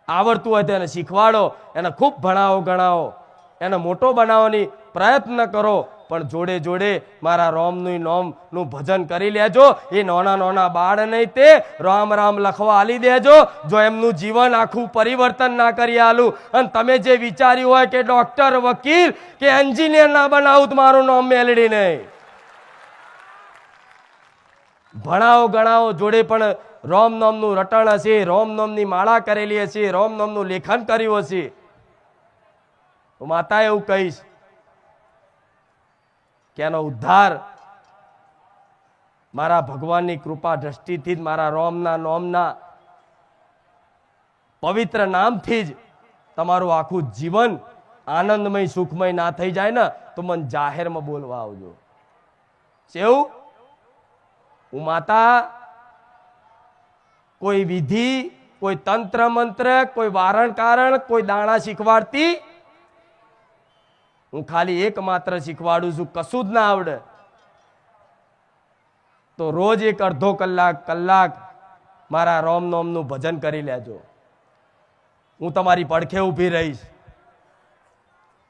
આવડતું હોય તો એને શીખવાડો એને ખૂબ ભણાવો ગણાવો એને મોટો બનાવવાની પ્રયત્ન કરો પણ જોડે જોડે મારા રોમનું નોમનું ભજન કરી લેજો એ નાના નાના બાળ નહીં તે રામ રામ લખવા આલી દેજો જો એમનું જીવન આખું પરિવર્તન ના કરી આલું અને તમે જે વિચાર્યું હોય કે ડોક્ટર વકીલ કે એન્જિનિયર ના બનાવું તો મારું નામ મેલડી નહીં ભણાવો ગણાવો જોડે પણ રોમ નોમનું રટણ હશે રોમ નોમની માળા કરેલી હશે રોમ નોમનું લેખન કર્યું હશે તો માતા એવું કહીશ કે એનો ઉદ્ધાર મારા ભગવાનની કૃપા દ્રષ્ટિથી જ મારા રોમના નોમના પવિત્ર નામથી જ તમારું આખું જીવન આનંદમય સુખમય ના થઈ જાય ને તો મને જાહેરમાં બોલવા આવજો એવું હું માતા કોઈ વિધિ કોઈ તંત્ર મંત્ર કોઈ વારણ કારણ કોઈ દાણા શીખવાડતી હું ખાલી એકમાત્ર શીખવાડું છું કશું જ ના આવડે તો રોજ એક અડધો કલાક મારા રોમ નોમનું ભજન કરી લેજો હું તમારી પડખે ઊભી રહીશ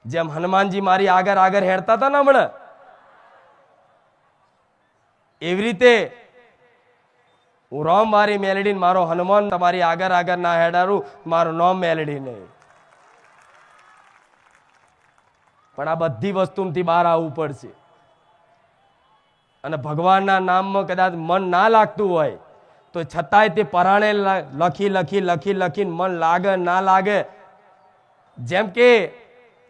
જેમ હનુમાનજી મારી આગળ હેડતા હતા ને હમણાં એવી રીતે હું રોમ મારી મેલડી મારો હનુમાન તમારી આગળ ના હેડારું મારું નામ મેલડી નહીં પણ આ બધી વસ્તુથી બહાર આવવું પડશે અને ભગવાનના નામમાં કદાચ મન ના લાગતું હોય તો છતાંય તે પરાણે લખીને મન લાગે ના લાગે જેમ કે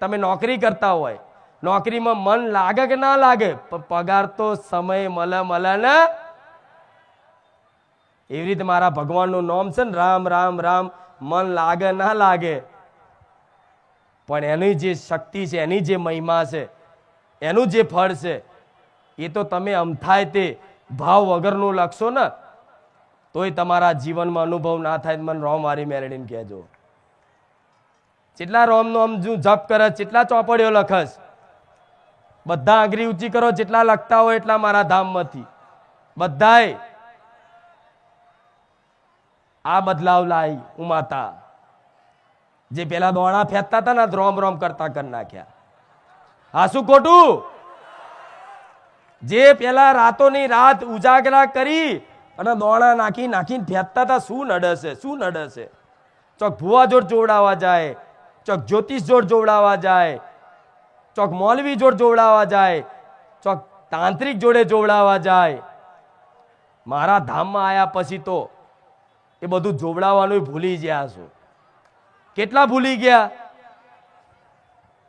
તમે નોકરી કરતા હોય નોકરીમાં મન લાગે કે ના લાગે પણ પગાર તો સમય મળે ને એવી રીતે મારા ભગવાનનું નામ છે ને રામ રામ રામ મન લાગે ના લાગે પણ એની જે શક્તિ છે એની જે મહિમા છે એનું જે ફળ છે એ તો તમે અમથાય તે ભાવ વગરનું લખશો ને તોય તમારા જીવનમાં અનુભવ ના થાય મને રોમ વારી મેલડીને કહેજો જેટલા રોમનો આમ જપ કરે જેટલા ચોપડીઓ લખસ બધા આંગળી ઊંચી કરો જેટલા લખતા હોય એટલા મારા ધામમાંથી બધાય આ બદલાવ લાવી હું માતા જે પેલા દોણા ફેંકતા હતા ને રોમ રોમ કરતા કરી નાખ્યા હા શું ખોટું જે પેલા રાતોની રાત ઉજાગરા કરી અને દોણા નાખીને ફેંકતા હતા શું નડશે ચોક ભુવા જોડ જોવડાવવા જાય ચોક જ્યોતિષ જોડ જોવડાવવા જાય ચોક મૌલવી જોડ જોવડાવવા જાય ચોક તાંત્રિક જોડે જોવડાવવા જાય મારા ધામમાં આયા પછી તો એ બધું જોવડાવવાનું ભૂલી ગયા છો કેટલા ભૂલી ગયા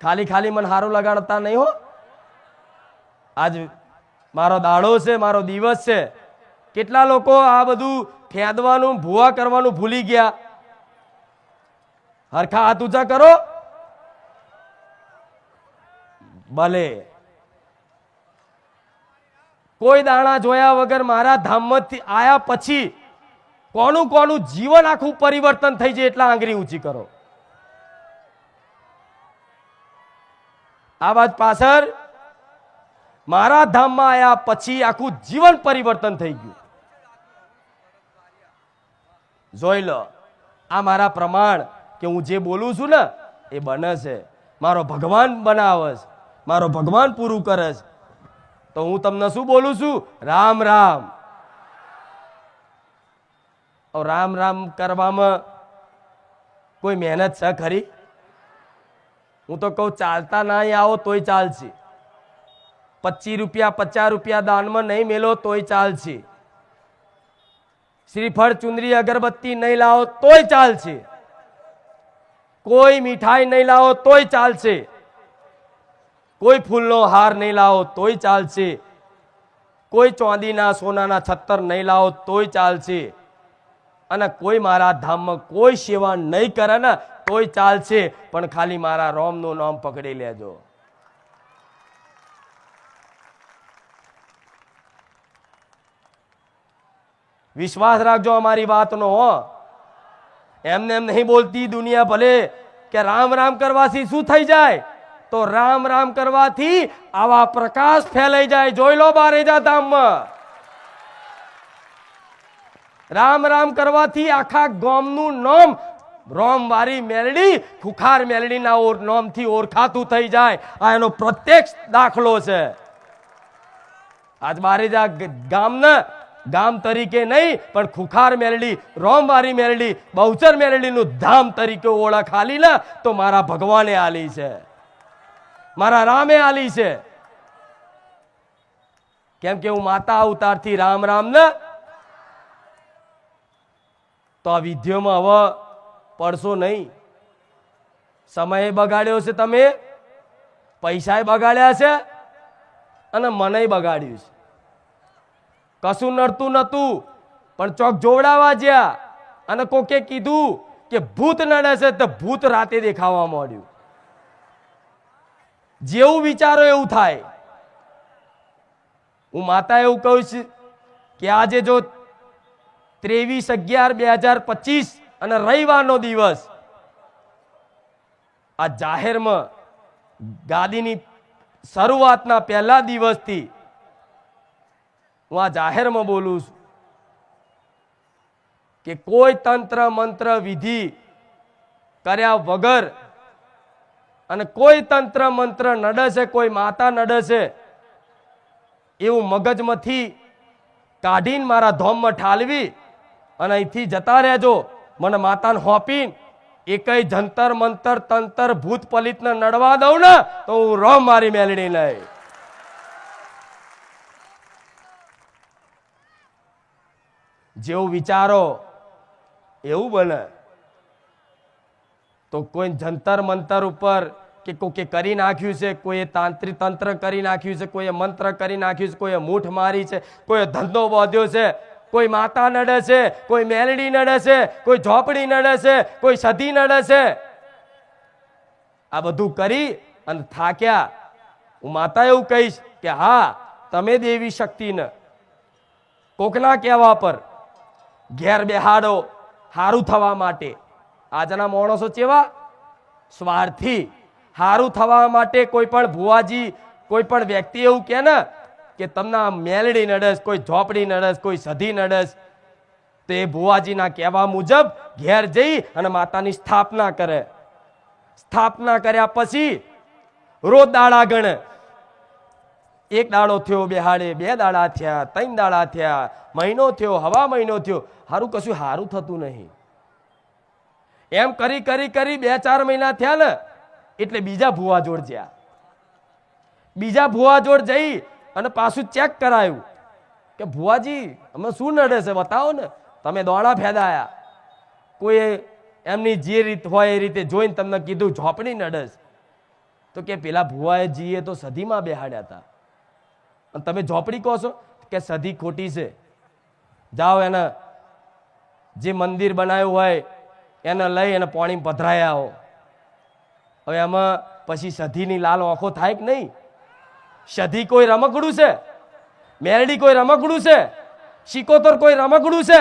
ખાલી મને હારું લગાડતા નહીં હો આજ મારો દાડો છે મારો દિવસ છે કેટલા લોકો આ બધું ફેંદવાનું ભૂવા કરવાનું ભૂલી ગયા હરખા હાથ ઊંચા કરો ભલે કોઈ દાણા જોયા વગર મારા ધામમાંથી આયા પછી કોનું જીવન આખું પરિવર્તન થઈ જાય એટલા આંગળી ઊંચી કરો આ વાત પાછળ મારા ધામમાં આયા પછી આખું જીવન પરિવર્તન થઈ ગયું જોઈ લો આ મારા પ્રમાણ કે હું જે બોલું છું ને એ બને છે મારો ભગવાન બનાવસ, મારો ભગવાન પૂરું કરે છે. તો હું તમને શું બોલું છું? રામ રામ. રામ રામ કરવામાં કોઈ મહેનત છે ખરી? હું તો કહું ચાલતા નહીં આવો તોય ચાલશે. 25 રૂપિયા 50 રૂપિયા દાનમાં નહીં મેલો તોય ચાલશે. શ્રીફળ ચુંદરી અગરબત્તી નહીં લાવો તોય ચાલશે. કોઈ મીઠાઈ નહીં લાવો તોય ચાલશે. કોઈ ફૂલનો હાર નહીં લાવો તોય ચાલશે. કોઈ ચાંદીના સોનાના છત્તર નહીં લાવો તોય ચાલશે. અને કોઈ મારા ધામમાં કોઈ સેવા નહીં કરે ને તોય ચાલશે, પણ ખાલી મારા રોમનું નામ પકડી લેજો. વિશ્વાસ રાખજો અમારી વાતનો. એમને એમ નહીં બોલતી દુનિયા. ભલે કે રામ રામ કરવાથી શું થઈ જાય? તો રામ રામ કરવાથી આવા પ્રકાશ ફેલાઈ જાય. જોઈ લો બારેજા ધામમાં રામ રામ કરવાથી આખા ગામનું નામ રોમવારી મેલડી, ખુખાર મેલડીના નામથી ઓળખાતું થઈ જાય. આ એનો પ્રત્યક્ષ દાખલો છે. આજ બારેજા ગામના ગામ તરીકે નહીં, પણ ખુખાર મેલડી, રોમવારી મેલડી, બહુચર મેલડીનું ધામ તરીકે ઓળખ આલી ને તો મારા ભગવાને આલી છે, મારા રામે આલી છે. કેમ કે હું માતા અવતારથી રામ રામ ને. તો આ વિધિઓમાં હવે પડશો નહીં. સમય બગાડ્યો છે, તમે પૈસા બગાડ્યા છે, અને મને બગાડ્યું છે. કશું નડતું નતું, પણ ચોક જોવડાવા જ્યાં અને કોકે કીધું કે ભૂત નડે છે, તો ભૂત રાતે દેખાવા માંડ્યું. જેવું વિચારો એવું થાય. હું માતા એવું કહું છું કે આજે જો 23/11/2025 અને રવિવારનો દિવસ આ જાહેરમાં ગાદીની શરૂઆતના પહેલા દિવસથી હું આ જાહેરમાં બોલું છું કે કોઈ તંત્ર મંત્ર વિધિ કર્યા વગર અને કોઈ તંત્ર મંત્ર નડે છે, કોઈ માતા નડે છે એવું મગજમાંથી કાઢીને મારા ધોમમાં ઠાલવી અને અહીંથી જતા રહેજો. મને માતાને હોપીને એકય જંતર મંતર તંતર ભૂત પલિતને નડવા દઉં ને તો હું રોમ મારી મેલડી નહીં. જેવું વિચારો એવું બને. તો કોઈ જંતર મંતર ઉપર કે કોકે કરી નાખ્યું છે, કોઈએ તાંત્રિક તંત્ર કરી નાખ્યું છે, કોઈએ મંત્ર કરી નાખ્યું છે, કોઈએ મૂઠ મારી છે, કોઈએ ધંધો બાંધ્યો છે, કોઈ માતા નડે છે, કોઈ મેલડી નડે છે, કોઈ ઝોપડી નડે છે, કોઈ સધી નડે છે. આ બધું કરી અને થાક્યા. હું માતા એવું કહીશ કે હા, તમે દેવી શક્તિને કોકના કહેવા પર ઘેર બેહાડો હારું થવા માટે. આજના માણસો કેવા સ્વાર્થી. હારું થવા માટે કોઈ પણ ભુવાજી, કોઈ પણ વ્યક્તિ એવું કહે ને કે તમને મેલડી નડસ, કોઈ ઝોપડી નડસ, કોઈ સધી નડસ, તો એ ભુવાજીના કહેવા મુજબ ઘેર જઈ અને માતાની સ્થાપના કરે. સ્થાપના કર્યા પછી રોજ દાડા ગણે. એક દાડો થયો બેહાડે, 2 દાડા થયા, 3 દાડા થયા, મહિનો થયો, હવા મહિનો થયો, હારું કશું હારું થતું નહીં. એમ કરી કરી કરી 2-4 મહિના થયા ને એટલે બીજા ભુવા જોડ જ્યાં. બીજા ભુવા જોડ જઈ અને પાછું ચેક કરાયું કે ભુવાજી અમે શું નડે છે બતાવો ને. તમે દોડા ફેદાયા, કોઈ એમની જે રીત હોય એ રીતે જોઈને તમને કીધું ઝોપડી નડસ, તો કે પેલા ભુવાએ જીએ તો સધીમાં બેહાડ્યા હતા અને તમે ઝોપડી કહો છો કે સધી ખોટી છે. જાઓ એને જે મંદિર બનાવ્યું હોય એને લઈ અને પાણી પધરાયા આવો. હવે એમાં પછી સધીની લાલ આંખો થાય કે નહીં? સધી કોઈ રમકડું છે? મેરડી કોઈ રમકડું છે? શિકોતર કોઈ રમકડું છે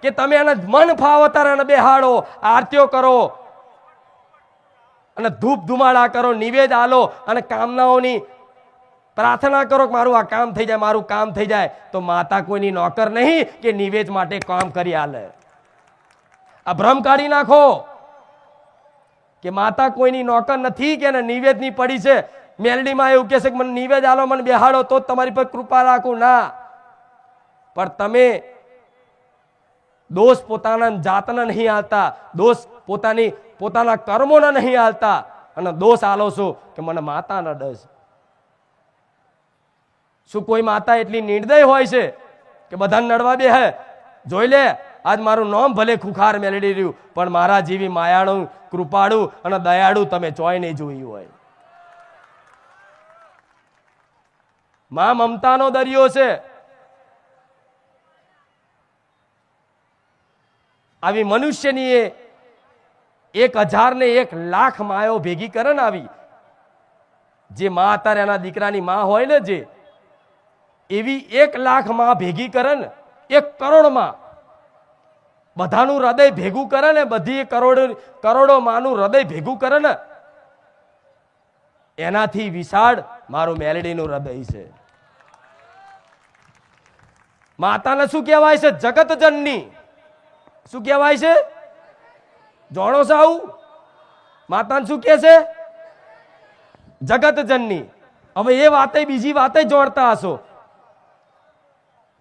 કે તમે એને મન ફાવતાર એને બેહાડો, આરતીઓ કરો અને ધૂપ ધુમાડા કરો, નિવેદ આલો અને કામનાઓની પ્રાર્થના કરો કે મારું આ કામ થઈ જાય, મારું કામ થઈ જાય. તો માતા કોઈની નોકર નહીં કે નિવેદ માટે કામ કરી આલે. આ ભ્રમ કાઢી નાખો કે માતા કોઈની નોકર નથી કે એને નિવેદની પડી છે. મેલડીમાં એવું કહેશે કે મને નિવેદ આલો, મને બેહાડો તો જ તમારી પર કૃપા રાખું. ના, પણ તમે દોષ પોતાના જાતના નહીં આલતા, દોષ પોતાના કર્મોના નહીં આલતા, અને દોષ આલો છો કે મને માતાના ડર છે. શું કોઈ માતા એટલી નિર્દય હોય છે કે બધાને નડવા બે હે? જોઈ લે, આજ મારું નામ ભલે ખુખાર મેલડી રહ્યું, પણ મારા જેવી માયાળું, કૃપાળું અને દયાળુ તમે ચોય નહીં જોયું હોય. માં મમતાનો દરિયો છે. આવી મનુષ્યની 1000 ને 1,00,000 માયો ભેગી કરે ને, આવી જે માં અત્યારે એના દીકરાની માં હોય ને, જે એવી 1,00,000 માં ભેગી કરે ને, 1 કરોડ માં બધાનું હૃદય ભેગું કરે ને, બધી કરોડો માનું હૃદય ભેગું કરે ને, એનાથી વિશાળ મારું મેલડીનું હૃદય છે. માતાને શું કહેવાય છે? જગત જનની. શું કહેવાય છે? જાણો છો આવું? માતાને શું કહે છે? જગત જનની. હવે એ વાતે બીજી વાતે જોડતા હશો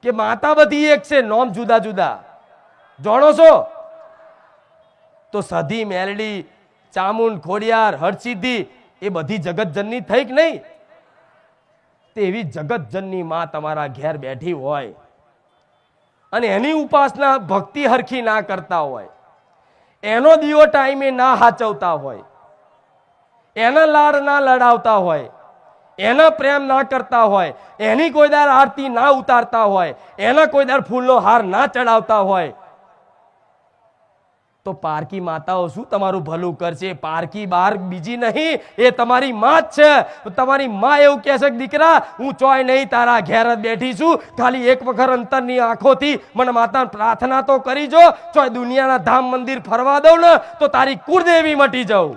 કે માતા બધી એક છે, નોમ જુદા જુદા. જાણો છો? તો સધી, મેલડી, ચામુંડ, ખોડિયાર, હરસિદ્ધિ એ બધી જગત જનની થઈ કે નહીં? તેવી જગત જનની માં તમારા ઘેર બેઠી હોય અને એની ઉપાસના ભક્તિ હરખી ના કરતા હોય, એનો દીવો ટાઈમે ના હાચવતા હોય, એના લાડ ના લડાવતા હોય, એના પ્રેમ ના કરતા હોય, એની કોઈ દર આરતી ના ઉતારતા હોય, એના કોઈ દર ફૂલનો હાર ના ચડાવતા હોય, તો પારકી માતાઓ શું તમારું ભલું કરશે? પારકી બાર બીજી નહીં, એ તમારી માં જ છે. તમારી માં એવું કહે છે કે દીકરા, હું ચોય નહીં, તારા ઘેર જ બેઠી છું, ખાલી એક વખત અંતરની આંખોથી મને માતા પ્રાર્થના તો કરી જો, ચોય દુનિયાના ધામ મંદિર ફરવા દઉં ને તો તારી કુળદેવી મટી જાઉં.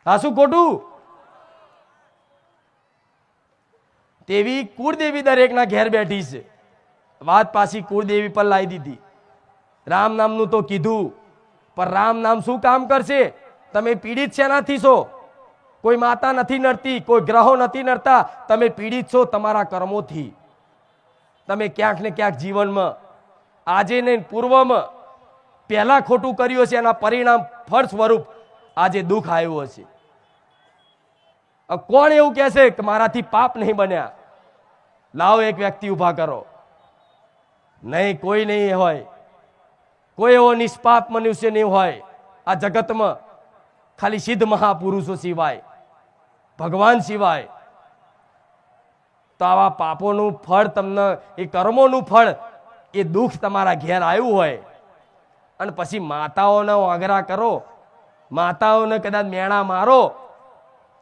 આ શું ખોટું? તેવી કુળદેવી દરેકના ઘેર બેઠી છે. વાત પાછી કુળદેવી પર લાવી દીધી. રામ નામનું તો કીધું, પણ રામ નામ શું કામ કરશે? તમે પીડિત શેનાથી છો? કોઈ માતા નથી નડતી, કોઈ ગ્રહો નથી નડતા, તમે પીડિત છો તમારા કર્મોથી. તમે ક્યાંક ને ક્યાંક જીવનમાં આજે ને પૂર્વમાં પહેલા ખોટું કર્યું હશે, એના પરિણામ ફળ સ્વરૂપ આજે દુઃખ આવ્યું હશે. કોણ એવું કહેશે કે મારાથી પાપ નહીં બન્યા? લાવો એક વ્યક્તિ ઉભા કરો. નહીં, કોઈ નહીં હોય. કોઈ એવો નિષ્પાપ મનુષ્ય નહીં હોય આ જગતમાં, ખાલી સિદ્ધ મહાપુરુષો સિવાય, ભગવાન સિવાય. તો આવા પાપોનું ફળ તમને, એ કર્મોનું ફળ, એ દુઃખ તમારા ઘેર આવ્યું હોય અને પછી માતાઓને આગ્રહ કરો, માતાઓને કદાચ મેણા મારો,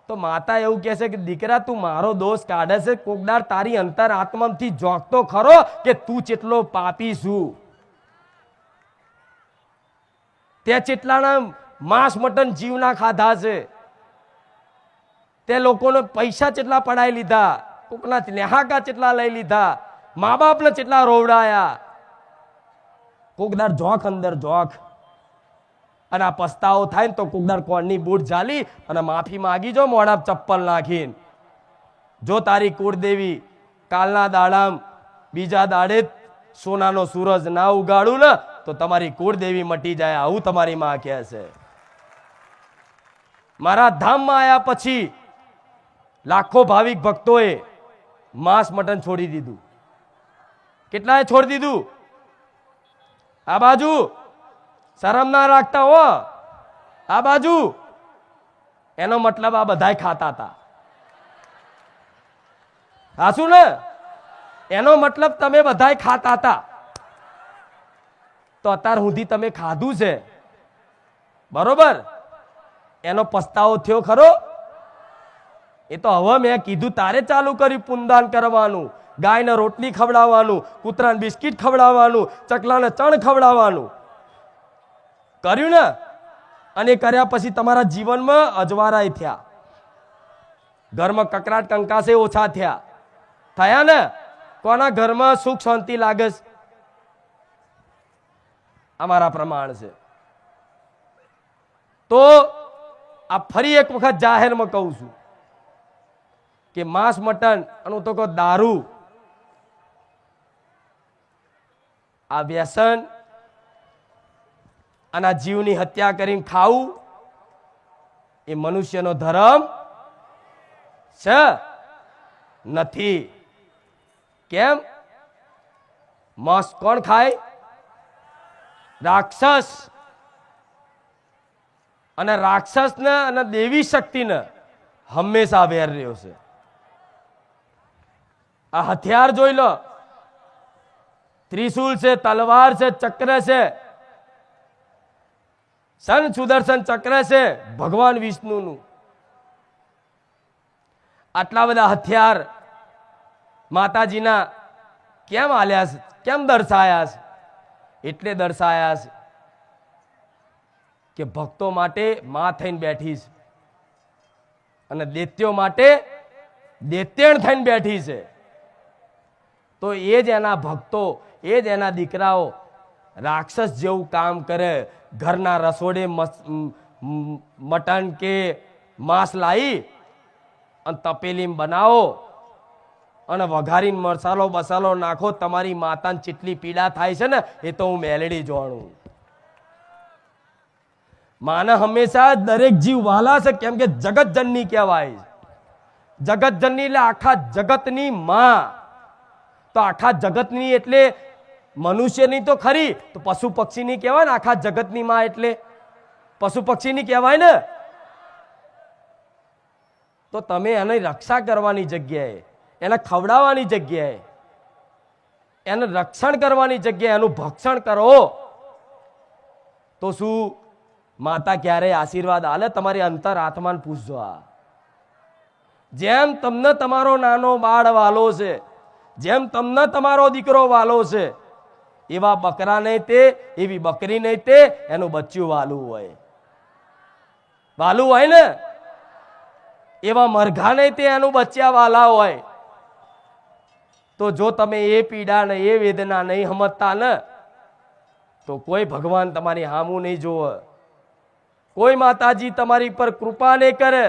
તો માતા એવું કહે છે કે દીકરા, તું મારો દોષ કાઢે છે, કોકદાર તારી અંતર આત્માથી જોગતો ખરો કે તું કેટલો પાપી છું? તે ચેટલાના માંસ મટન જીવના ખાધા છે, તે લોકોને પૈસા ચેટલા પડાઈ લીધા, કોકના નેહાકા ચેટલા લઈ લીધા, મા બાપને ચેટલા રોવડાયા. કોકદાર જોખ અંદર જોખ, અને આ પસ્તાવો થાય ને તો કોકદાર કોણની બૂટ ઝાલી અને માફી માગી જો, મોઢા ચપ્પલ નાખીને. જો તારી કુળદેવી કાલના દાડામ બીજા દાડે સોનાનો સૂરજ ના ઉગાડું ને તો તમારી કુળદેવી મટી જાય, આવું તમારી માં કહે છે. મારા ધામમાં આવ્યા પછી લાખો ભાવિક ભક્તોએ માંસ મટન છોડી દીધું. કેટલાએ છોડી દીધું? આ બાજુ શરમ ના રાખતા હો, આ બાજુ. એનો મતલબ આ બધાય ખાતા હતા. હાસું ને? એનો મતલબ તમે બધાય ખાતા હતા. તો અત્યાર સુધી તમે ખાધું છે, બરોબર? એનો પસ્તાવો થયો ખરો? એ તો હવે મેં કીધું તારે ચાલુ કર્યું પુનદાન કરવાનું, ગાયને રોટલી ખવડાવવાનું, કૂતરાને બિસ્કિટ ખવડાવવાનું, ચકલાને ચણ ખવડાવવાનું કર્યું ને? અને કર્યા પછી તમારા જીવનમાં અજવાળાય થયા, ઘરમાં કકરાટ કંકાસે ઓછા થયા ને? કોના ઘરમાં સુખ શાંતિ લાગે? અમારા પ્રમાણ છે. તો આ ફરી એક વખત જાહેરમાં કહું છું કે માંસ મટન અને તો કહો દારૂ, આ વ્યસન અને આ જીવની હત્યા કરીને ખાવું એ મનુષ્યનો ધર્મ છે નથી. કેમ? માંસ કોણ ખાય? રાક્ષસ. અને રાક્ષસને અને દેવી શક્તિને હંમેશા વેર રહ્યો છે. આ હથિયાર જોઈ લો, ત્રિશૂલ છે, તલવાર છે, ચક્ર છે, સન સુદર્શન ચક્ર છે ભગવાન વિષ્ણુનું. આટલા બધા હથિયાર માતાજીના કેમ આલ્યા છે? કેમ દર્શાયા છે? એટલે દર્શાયા છે કે ભક્તો માટે માં થઈને બેઠી છે અને દૈત્યો માટે દૈત્યણ થઈને બેઠી છે. તો એ જ એના ભક્તો, એ જ એના દીકરાઓ રાક્ષસ જેવું કામ કરે. ઘરના રસોડે મટન કે માંસ લાવી અને તપેલીમાં બનાવો અને વઘારીને મસાલો બસાલો નાખો. તમારી માતાને જેટલી પીડા થાય છે ને એ તો હું મેલડી જાણું. માને હંમેશા દરેક જીવ વાલા છે, કેમ કે જગત જનની કહેવાય. જગત જનની એટલે આખા જગતની માં. તો આખા જગતની એટલે મનુષ્યની તો ખરી, તો પશુ પક્ષીની કહેવાય ને. આખા જગતની માં એટલે પશુ પક્ષીની કહેવાય ને. તો તમે એની રક્ષા કરવાની જગ્યાએ, એને ખવડાવવાની જગ્યાએ, એને રક્ષણ કરવાની જગ્યાએ એનું ભક્ષણ કરો તો શું માતા ક્યારેય આશીર્વાદ આલે? તમારી અંતર આત્માને પૂછજો. આ જેમ તમને તમારો નાનો બાળ વાલો છે, જેમ તમને તમારો દીકરો વાલો છે, એવા બકરા નહીં તે, એવી બકરી નહીં તે, એનું બચ્ચું વાલું હોય. વાલું હોય ને, એવા મરઘા નહીં તે, એનું બચ્ચા વાલા હોય. તો જો તમે એ પીડા ને એ વેદના નહીં સમજતા ને, તો કોઈ ભગવાન તમારી હામું નહીં જોવે, કોઈ માતાજી તમારી પર કૃપા નહીં કરે,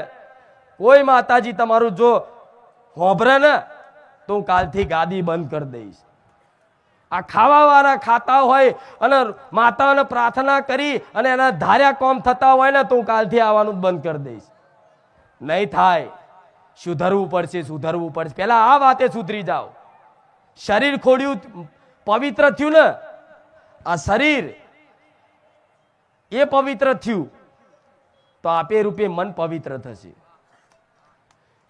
કોઈ માતાજી તમારું જો હોભરે ને તો હું કાલથી ગાદી બંધ કરી દઈશ. આ ખાવા વાળા ખાતા હોય અને માતાને પ્રાર્થના કરી અને એના ધાર્યા કોમ થતા હોય ને તો હું કાલથી આવવાનું બંધ કરી દઈશ. નહીં થાય. સુધરવું પડશે, સુધરવું પડશે. પેલા આ વાતે સુધરી જાઓ. શરીર ખોડ્યું પવિત્ર થયું ને, આ શરીર એ પવિત્ર થયું તો આપે રૂપે મન પવિત્ર થશે.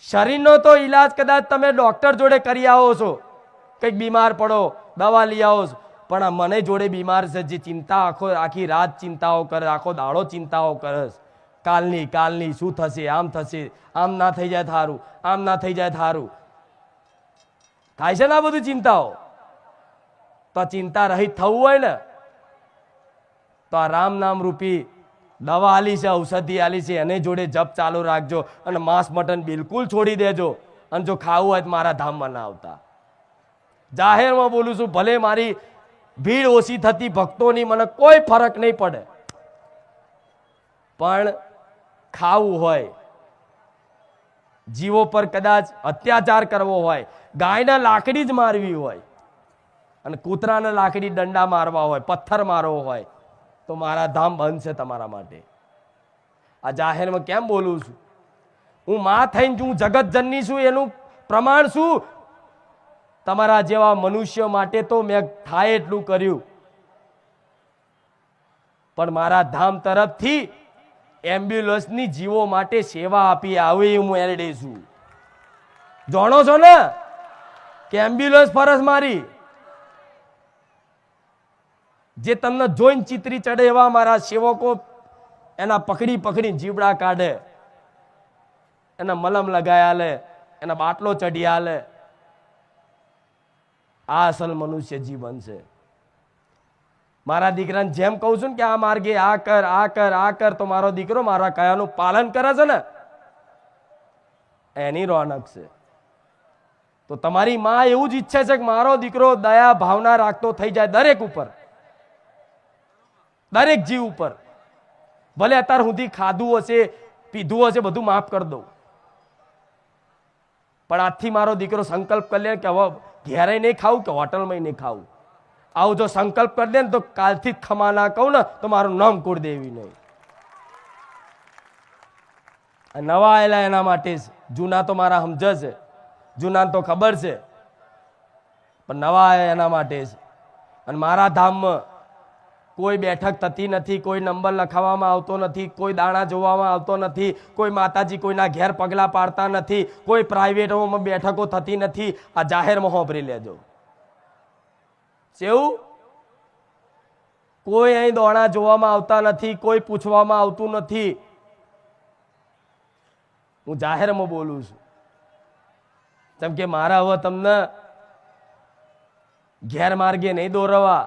શરીરનો તો ઈલાજ કદાચ તમે ડોક્ટર જોડે કરી આવો છો, કંઈક બીમાર પડો દવા લઈ આવો છો, પણ આ મને જોડે બીમાર છે, જે ચિંતા આખી રાત ચિંતાઓ કરે, આખો દાડો ચિંતાઓ કરે, કાલની શું થશે, આમ થશે, આમ ના થઈ જાય થારું, આમ ના થઈ જાય થારું. થાય છે ને આ બધું ચિંતાઓ. તો ચિંતા રહિત થવું હોય ને તો આ રામ નામ રૂપી દવા આલી છે, ઔષધિ આલી છે, એને જોડે જપ ચાલુ રાખજો અને માંસ મટન બિલકુલ છોડી દેજો. અને જો ખાવું હોય તો મારા ધામમાં ના આવતા. જાહેરમાં બોલું છું, ભલે મારી ભીડ ઓછી થતી ભક્તોની, મને કોઈ ફરક નહીં પડે, પણ ખાવું હોય, જીવો પર કદાચ અત્યાચાર કરવો હોય, ગાયને લાકડી જ મારવી હોય અને કૂતરાને લાકડી દંડા મારવા હોય, પથ્થર મારવો હોય, તો મારા ધામ બંધ છે તમારા માટે. આ જાહેરમાં કેમ બોલું છું? હું માં થઈને હું જગત જનની છું એનું પ્રમાણ શું? તમારા જેવા મનુષ્ય માટે તો મેં થાય એટલું કર્યું, પણ મારા ધામ તરફથી એમ્બ્યુલન્સની જીવો માટે સેવા આપી આવી હું એલડી છું. જાણો છો ને કે એમ્બ્યુલન્સ ફરજ મારી, જે તમને જોઈને ચિત્રી ચડે એવા મારા સેવકો એના પકડી પકડી જીવડા કાઢે, એના મલમ લગાયા લે, એના બાટલો ચઢ્યા લે. આ અસલ મનુષ્ય જીવન છે. મારા દીકરાને જેમ કહું છું ને કે આ માર્ગે આ કર, આ કર, આ કર, તો મારો દીકરો મારા કયાનું પાલન કરે છે ને, એની રોનક છે. તો તમારી માં એવું જ ઈચ્છે છે કે મારો દીકરો દયા ભાવના રાખતો થઈ જાય દરેક ઉપર, દરેક જીવ ઉપર. ભલે અત્યાર સુધી ખાધું હશે પીધું હશે બધું માફ કરી દઉં, પણ આજથી મારો દીકરો સંકલ્પ કરી લે કે હવે ઘેરે નહીં ખાવું કે હોટલમાં નહીં ખાવું, આવું જો સંકલ્પ કરી દે ને તો કાલથી જ ખમા ના કહું ને તો મારું નામ કુળદેવી નહીં. નવા આવેલા એના માટે જ, જૂના તો મારા સમજ છે, જૂના તો ખબર છે, પણ નવા આવ્યા એના માટે જ. અને મારા ધામમાં કોઈ બેઠક થતી નથી, કોઈ નંબર લખાવવામાં આવતો નથી, કોઈ દાણા જોવામાં આવતો નથી, કોઈ માતાજી કોઈના ઘેર પગલા પાડતા નથી, કોઈ પ્રાઇવેટોમાં બેઠકો થતી નથી. આ જાહેરમાં હોંભરી લેજો. કેવું? કોઈ અહીં દોણા જોવામાં આવતા નથી, કોઈ પૂછવામાં આવતું નથી. હું જાહેરમાં બોલું છું, જેમ કે મારા હવે તમને ગેરમાર્ગે નહીં દોરવા.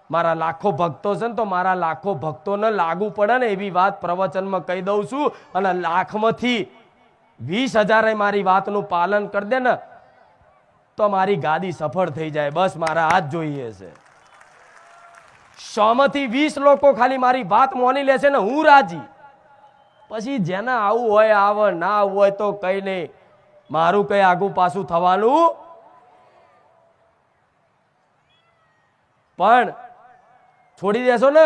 મારા લાખો ભક્તો છે ને, તો મારા લાખો ભક્તોને લાગુ પડે ને એવી વાત પ્રવચનમાં કહી દઉં છું. અને લાખમાંથી 20,000 મારી વાતનું પાલન કરી દે ને તો મારી ગાદી સફળ થઈ જાય. બસ મારા હાથ જોઈએ છે. 100માંથી 20 લોકો ખાલી મારી વાત મોની લેશે ને હું રાજી. પછી જેના આવું હોય આવે, ના આવું હોય તો કઈ નહીં, મારું કઈ આગું પાછું થવાનું. પણ છોડી દેશો ને,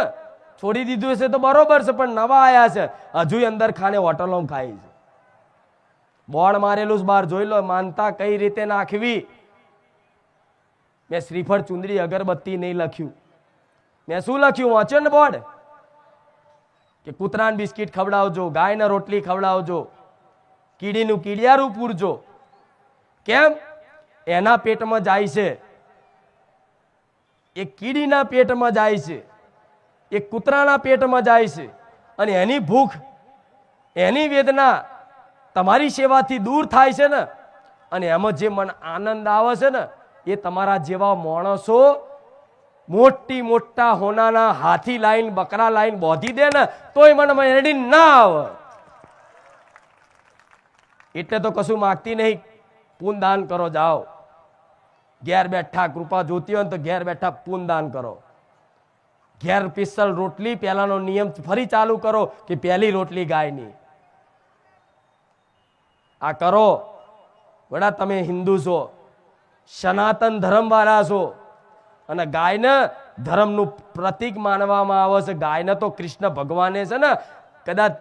છોડી દીધું હશે તો બરોબર છે, પણ નવા આયા છે હજુ અંદર ખાને હોટલો ખાઈ છે. બોર્ડ મારેલું બહાર જોઈ લો, માનતા કઈ રીતે નાખવી. મેં શ્રીફળ ચુંદડી અગરબત્તી નહીં લખ્યું, મેં શું લખ્યું વાંચ્યો ને બોર્ડ કે કૂતરાને બિસ્કિટ ખવડાવજો, ગાયને રોટલી ખવડાવજો, કીડીનું કીડિયારું પૂરજો. કેમ? એના પેટમાં જાય છે, એક કીડીના પેટમાં જાય છે, એક કૂતરાના પેટમાં જાય છે, અને એની ભૂખ એની વેદના તમારી સેવાથી દૂર થાય છે ને. અને એમાં જે મન આનંદ આવે છે ને એ તમારા જેવા માણસો મોટી મોટા હોનાના હાથી લાઈન બકરા લાઈન બોધી દે ને તોય મને મેરડી ના આવે. એટલે તો કશું માગતી નહીં, પૂનદાન કરો જાઓ. ઘેર બેઠા કૃપા જોતી હોય ને તો ઘેર બેઠા પૂનદાન કરો. ઘેર પિસ્તલ રોટલી પહેલાનો નિયમ ફરી ચાલુ કરો કે પહેલી રોટલી ગાયની. આ કરો. વડા તમે હિન્દુ છો, સનાતન ધર્મ વાળા છો, અને ગાયને ધર્મનું પ્રતીક માનવામાં આવે છે. ગાયને તો કૃષ્ણ ભગવાને છે ને કદાચ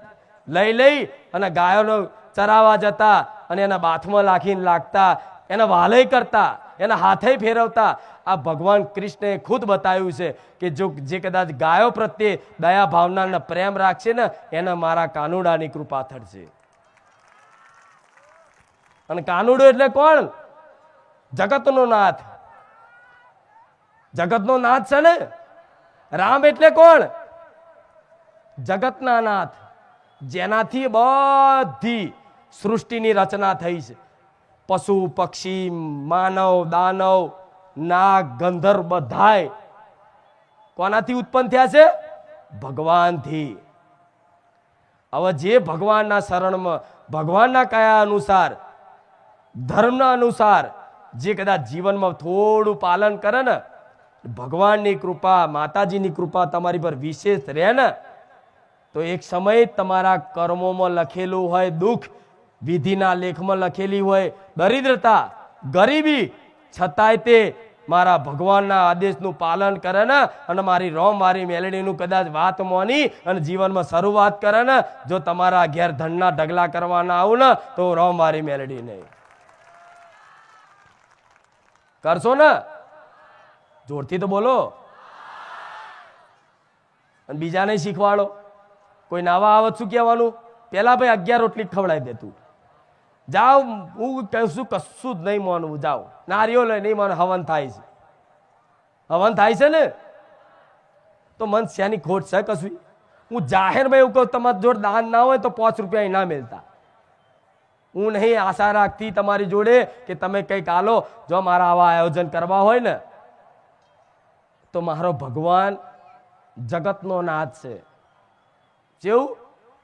લઈ અને ગાયોનો ચરાવવા જતા અને એના બાથમાં લાખીને લાગતા, એના વાલય કરતા, એના હાથે ફેરવતા. આ ભગવાન કૃષ્ણએ ખુદ બતાવ્યું છે કે જે કદાચ ગાયો પ્રત્યે દયા ભાવના પ્રેમ રાખશે ને એને મારા કાનુડાની કૃપા થશે. અને કાનુડો એટલે કોણ? જગતનો નાથ. જગતનો નાથ છે ને. રામ એટલે કોણ? જગતના નાથ, જેનાથી બધી સૃષ્ટિની રચના થઈ છે. પશુ પક્ષી માનવ દાનવ નાગ ગંધર્વ બધાય કોનાથી ઉત્પન્ન થયા છે? ભગવાનથી. હવે જે ભગવાનના શરણમાં ભગવાનના કયા અનુસાર ધર્મના અનુસાર જે કદાચ જીવનમાં થોડું પાલન કરે ને, ભગવાનની કૃપા માતાજીની કૃપા તમારી પર વિશેષ રહે ને, તો એક સમય તમારા કર્મોમાં લખેલું હોય દુઃખ, વિધિના લેખમાં લખેલી હોય દરિદ્રતા ગરીબી, છતાંય તે મારા ભગવાનના આદેશનું પાલન કરે ને અને મારી રોમ મારી મેલડીનું કદાચ વાત મોની અને જીવનમાં શરૂઆત કરે ને, જો તમારા ઘેર ધનના ઢગલા કરવાના આવું ને તો રોમ મારી મેલડી નહીં કરશો ને. જોરથી તો બોલો. અને બીજાને શીખવાડો. કોઈ નવા આવત શું કહેવાનું? પેલા ભાઈ 11 રોટલી ખવડાવી દેતું. જાઓ, હું કશું કશું જ નહીં માનવું. જાઓ, નારિયેળ નહીં માનો, હવન થાય છે. હવન થાય છે ને તો મન શ્યાની ખોટ છે કશું? હું જાહેરમાં એવું કહું, તમારા જોડે દાન ના હોય તો 5 રૂપિયા ના મળતા. હું નહીં આશા રાખતી તમારી જોડે કે તમે કંઈક આલો. જો મારા આવા આયોજન કરવા હોય ને તો મારો ભગવાન જગતનો નાથ છે. જેવું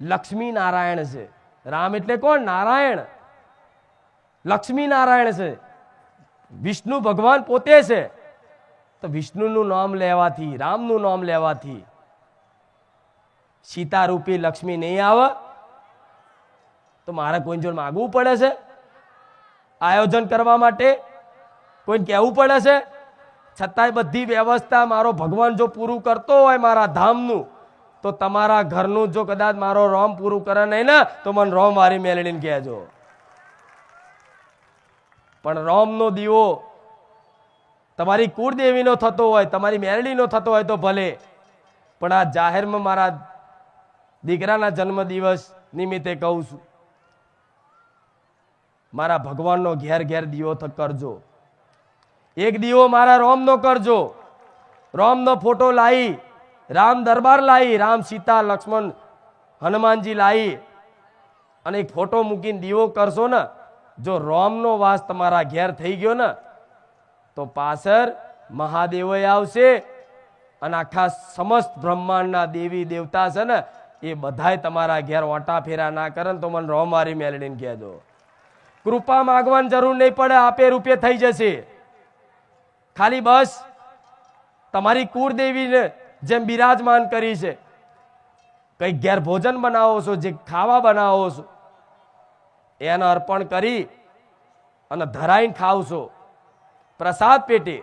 લક્ષ્મી નારાયણ છે. રામ એટલે કોણ? નારાયણ. લક્ષ્મી નારાયણ છે. વિષ્ણુ ભગવાન પોતે છે. તો વિષ્ણુનું નામ લેવાથી, રામનું નામ લેવાથી સીતા રૂપી લક્ષ્મી નહીં આવે તો મારે કોઈ જોડે માગવું પડે છે? આયોજન કરવા માટે કોઈને કહેવું પડે છે? છતાંય બધી વ્યવસ્થા મારો ભગવાન જો પૂરું કરતો હોય મારા ધામનું, તો તમારા ઘરનું જો કદાચ મારો રોમ પૂરું કરે નહીં ને તો મને રોમ વારી મેળવીને કહેજો. પણ રોમનો દીવો તમારી કુળદેવીનો થતો હોય, તમારી મેરડીનો થતો હોય તો ભલે, પણ આ જાહેરમાં મારા દીકરાના જન્મદિવસ નિમિત્તે કહું છું, મારા ભગવાનનો ઘેર ઘેર દીવો કરજો. એક દીવો મારા રોમનો કરજો. રોમનો ફોટો લાવી, રામ દરબાર લાવી, રામ સીતા લક્ષ્મણ હનુમાનજી લાવી અને એક ફોટો મૂકીને દીવો કરશો ને, જો રોમનો વાસ તમારા ઘેર થઈ ગયો ને તો પાછળ મહાદેવ આવશે અને આખા સમસ્ત બ્રહ્માંડના દેવી દેવતા છે ને એ બધાય તમારા ઘેર ઓટા ફેરા ના કરે તો મને રોમ વારી મેળવીને કહેજો. કૃપા માગવાની જરૂર નહીં પડે, આપે રૂપે થઈ જશે. ખાલી બસ તમારી કુળદેવીને જેમ બિરાજમાન કરી છે, કઈ ઘેર ભોજન બનાવો છો, જે ખાવા બનાવો છો એને અર્પણ કરી અને ધરાઈને ખાવશો પ્રસાદ પેટે,